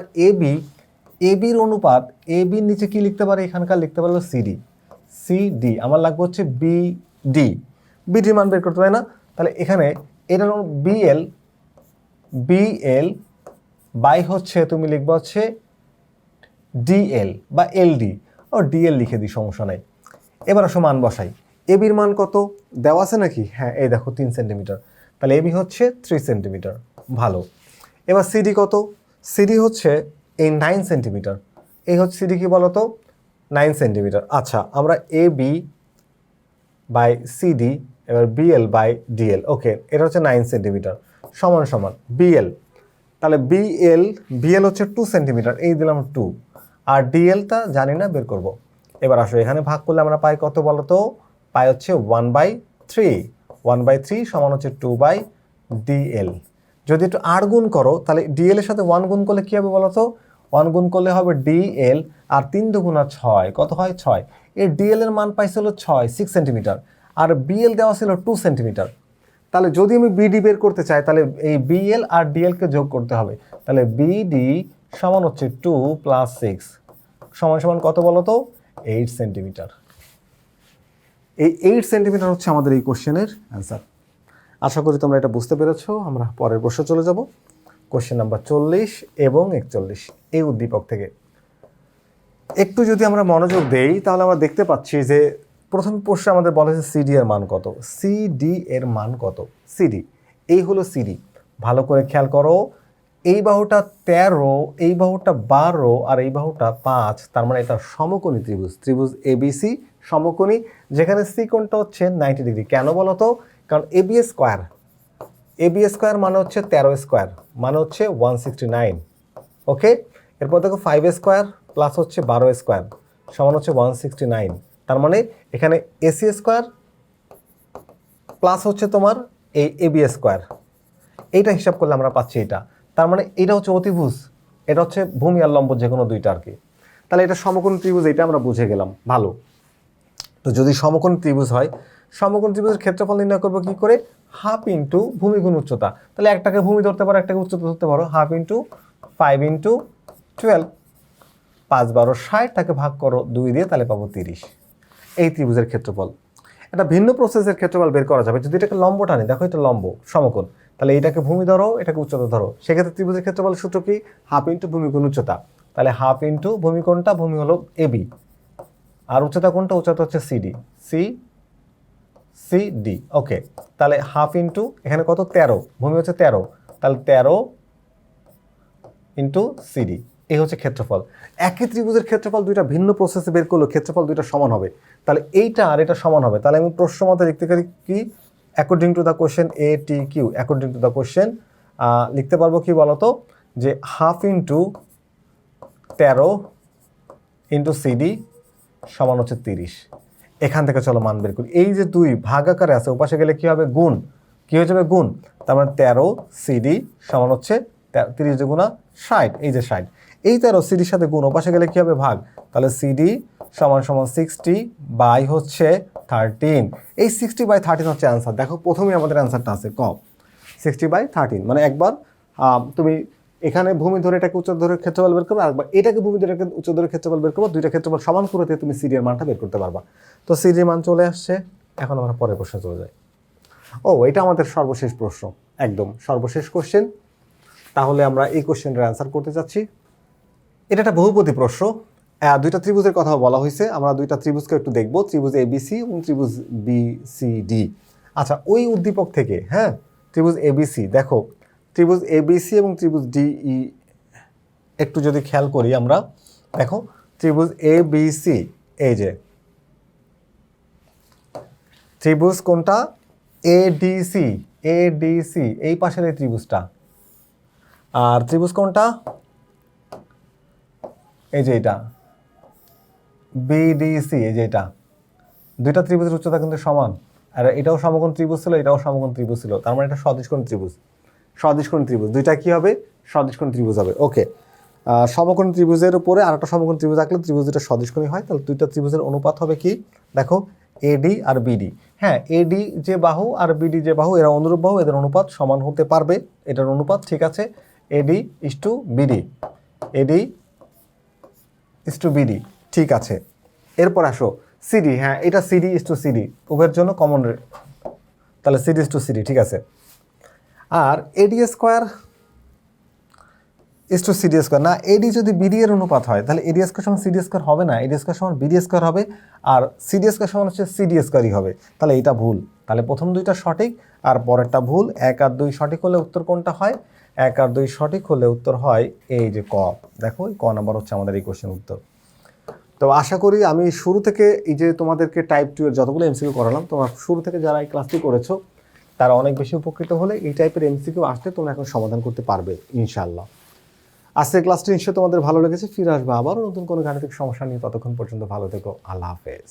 এবির অনুপাত, এবির নিচে কি লিখতে পারি? এখানকার লিখতে পারলো সিডি, আমার লাগবে হচ্ছে বিডির মান বের করতে হয় না? তাহলে এখানে এটা বিএল বাই হচ্ছে, তুমি লিখবা হচ্ছে ডিএল বা এলডি, ও ডিএল লিখে দিই, সমস্যা নাই। এবার আসো মান বসাই। এবির মান কত দেওয়া আছে নাকি? হ্যাঁ, এই দেখো 3 সেন্টিমিটার, তাহলে এবি হচ্ছে 3 সেন্টিমিটার। ভালো, এবার সিডি কত? সিডি হচ্ছে এই 9 সেন্টিমিটার। এই হচ্ছে সিডি কি বলতো? 9 সেন্টিমিটার। আচ্ছা, আমরা এ বি বাই সিডি, এবার বিএল বাই ডিএল, ওকে, এটা হচ্ছে 9 সেন্টিমিটার সমান সমান বিএল। তাহলে বিএল হচ্ছে 2 সেন্টিমিটার, এই দিলাম 2, আর ডিএলটা জানি না, বের করব। এবার আসো, এখানে ভাগ করলে আমরা পাই কত বলতো? পাই হচ্ছে 1/3। 1/3 সমান হচ্ছে 2/ডিএল। যদি একটু 8 গুণ করো, তাহলে ডিএল এর সাথে 1 গুণ করলে কী হবে বলতো? 1 গুণ করলে হবে ডিএল, আর 3 দুগুণা 6, কত হয়? 6। এর ডিএল এর মান পাইছিল 6 সেন্টিমিটার, আর বিএল দেওয়া ছিল 2 সেন্টিমিটার। তাহলে যদি আমি বিডি বের করতে চাই, তাহলে এই বিএল আর ডিএলকে যোগ করতে হবে। তাহলে বিডি সমান হচ্ছে 2 + 6 সমান সমান কত বলতো? 8 সেন্টিমিটার। এই 8 সেন্টিমিটার হচ্ছে আমাদের এই কোশ্চেনের অ্যান্সার। আশা করি তোমরা এটা বুঝতে পেরেছো। আমরা পরের প্রশ্নে চলে যাব, কোশ্চেন নাম্বার 40 এবং 41 এই উদ্দীপক থেকে। একটু যদি আমরা মনোযোগ দেই, তাহলে আমরা দেখতে পাচ্ছি যে প্রথম প্রশ্নে আমাদের বলা হয়েছে সিডি এর মান কত। সিডি এর মান কত? সিডি, এই হলো সিডি। ভালো করে খেয়াল করো, এই বাহুটা 13, এই বাহুটা 12, আর এই বাহুটা 5। তার মানে এটা সমকোণী ত্রিভুজ, ত্রিভুজ এবিসি সমকোণী, যেখানে সি কোণটা হচ্ছে 90 ডিগ্রি। কেন বলো তো? কারণ এবি স্কোয়ার, এবি স্কোয়ার মানে হচ্ছে 13 স্কোয়ার, মানে হচ্ছে 169। ওকে, এরপর দেখো 5 স্কোয়ার প্লাস হচ্ছে 12 স্কোয়ার সমান হচ্ছে 169। তার মানে এখানে এসি স্কোয়ার প্লাস হচ্ছে তোমার এই এবি স্কোয়ার, এইটা হিসাব করলে আমরা পাচ্ছি এটা। তার মানে এটা হচ্ছে অতিভুজ, এটা হচ্ছে ভূমি আর লম্ব, যে কোনো দুইটা আর কি। তাহলে এটা সমকোণ ত্রিভুজ, এটা আমরা বুঝে গেলাম। ভালো, তো যদি সমকোণ ত্রিভুজ হয়, সমকোণ ত্রিভুজের ক্ষেত্রফল নির্ণয় করবো কি করে? হাফ ইন্টু ভূমি গুণ উচ্চতা। তাহলে একটাকে ভূমি ধরতে পারো, একটাকে উচ্চতা ধরতে পারো। হাফ ইন্টু 5 ইন্টু 12, 5 12 60, তাকে ভাগ করো 2 দিয়ে, তাহলে পাবো 30। এই ত্রিভুজের ক্ষেত্রফল। একটা ভিন্ন প্রসেসের ক্ষেত্রফল বের করা যাবে যদি এটাকে লম্ব টানি। দেখো এটা লম্ব সমকোণ, তাহলে এটাকে ভূমি ধরো, এটাকে উচ্চতা ধরো। সেক্ষেত্রে ত্রিভুজের ক্ষেত্রফল সূত্র কি? হাফ ইন্টু ভূমি গুণ উচ্চতা। তাহলে হাফ ইন্টু ভূমি কোণটা, ভূমি হলো এবি, আর উচ্চতা কোণটা? উচ্চতা হচ্ছে সিডি, সিডি। ওকে, তাহলে হাফ ইন্টু এখানে কত? 13, ভূমি হচ্ছে 13, তাহলে 13 ইন্টু সিডি। এই হচ্ছে ক্ষেত্রফল। একই ত্রিভুজের ক্ষেত্রফল দুইটা ভিন্ন প্রসেসে বের করলো, ক্ষেত্রফল দুইটা সমান হবে। তাহলে এইটা আর এটা সমান হবে। তাহলে আমি প্রশ্ন মতে লিখতে পারি কি? According to the question A T Q, according to the question লিখতে পারবো কি বলতো? যে হাফ ইন্টু 13 ইন্টু সিডি সমান হচ্ছে 30। এখান থেকে চলো মান বের করি। এই যে 2 ভাগ আকারে আছে, ওপাশে গেলে কি হবে? গুণ। কি হয়ে যাবে? গুণ। তার মানে 13 সিডি সমান হচ্ছে 30 দুগুণা 60, এই যে 60। এই 13 সিডির সাথে গুণ, ওপাশে গেলে কি হবে? ভাগ। তাহলে সিডি সমান সমান 60 বাই হচ্ছে 13। এই 60/13 হচ্ছে অ্যান্সার। দেখো প্রথমেই আমাদের অ্যান্সারটা আছে ক, 60/13। মানে একবার তুমি এখানে ভূমি ধরে এটাকে উচ্চ ধরে ক্ষেত্রফল বের করবে, আরেকবার এটাকে ভূমি ধরে উচ্চ ধরে ক্ষেত্রফল বের করবো। দুইটা ক্ষেত্রফল সমান করে দিয়ে তুমি সিডি এর মানটা বের করতে পারবা। তো সিডির মান চলে আসছে। এখন আমরা পরের প্রশ্নে চলে যাই। ও, এটা আমাদের সর্বশেষ প্রশ্ন, একদম সর্বশেষ কোশ্চেন। তাহলে আমরা এই কোশ্চেনটার অ্যান্সার করতে যাচ্ছি। এটা একটা বহুপদী প্রশ্ন। দুইটা ত্রিভুজের কথা বলা হয়েছে, আমরা দুইটা ত্রিভুজকে একটু দেখবো, ত্রিভুজ এবিসি এবং ত্রিভুজ বিসিডি। আচ্ছা, ওই উদ্দীপক থেকে, হ্যাঁ, ত্রিভুজ এবিসি, দেখো ত্রিভুজ এবিসি এবং ত্রিভুজ ডিই একটু যদি খেয়াল করি আমরা, দেখো ত্রিভুজ এবিসি, এই যে ত্রিভুজ কোনটা? এডিসি, এডিসি এই পাশের এই ত্রিভুজটা। আর ত্রিভুজ কোনটা? এই যে এটা বিডিসি, এই যে এটা। দুইটা ত্রিভুজের উচ্চতা কিন্তু সমান, আর এটাও সমকোণ ত্রিভুজ ছিল, এটাও সমকোণ ত্রিভুজ ছিল। তার মানে এটা সদিশকোণী ত্রিভুজ। সদিশকোণী ত্রিভুজ দুইটা কি হবে? সদিশকোণী ত্রিভুজ হবে। ওকে, সমকোণী ত্রিভুজের উপরে আরেকটা সমকোণী ত্রিভুজ আঁকলে ত্রিভুজ দুটো সদিশকোণী হয়। তাহলে দুইটা ত্রিভুজের অনুপাত হবে কি? দেখো এডি আর বিডি। হ্যাঁ, এডি যে বাহু আর বিডি যে বাহু, এরা অনুরূপ বাহু, এদের অনুপাত সমান হতে পারবে। এটার অনুপাত ঠিক আছে, এডি is to BD, eddy is to BD, ঠিক আছে। এরপর আসো সিডি। হ্যাঁ, এটা সিডি ইস টু সিডি, উভয়ের জন্য কমন, তাহলে সিডি ইস টু সিডি, ঠিক আছে। আর AD square is two CD square, না, এডি যদি বিডি এর অনুপাত হয়, তাহলে এডি স্কোয়ার সমান সিডি স্কোয়ার হবে না, এডি স্কোয়ার সমান বিডি স্কোয়ার হবে, আর সিডি স্কোয়ার সমান হচ্ছে সিডি স্কোয়ারই হবে। তাহলে এটা ভুল। তাহলে প্রথম দুইটা সঠিক আর পরেরটা ভুল। 1 আর 2 সঠিক হলে উত্তর কোনটা হয়? 1 আর 2 সঠিক হলে উত্তর হয় এই যে ক। দেখো এই ক নাম্বার হচ্ছে আমাদের এই কোশ্চেন উত্তর। তো আশা করি আমি শুরু থেকে এই যে তোমাদেরকে টাইপ 2 এর যতগুলো এমসিকিউ করালাম, তোমরা শুরু থেকে যারা এই ক্লাসটি করেছো তারা অনেক বেশি উপকৃত হলে এই টাইপের এমসিকিউ আসলে তোমরা এখন সমাধান করতে পারবে ইনশাআল্লাহ। আজকের ক্লাসটি নিশ্চয়ই তোমাদের ভালো লেগেছে। ফিরে আসবে আবারও নতুন কোনো গাণিতিক সমস্যা নিয়ে। ততক্ষণ পর্যন্ত ভালো থেকো। আল্লাহ হাফেজ।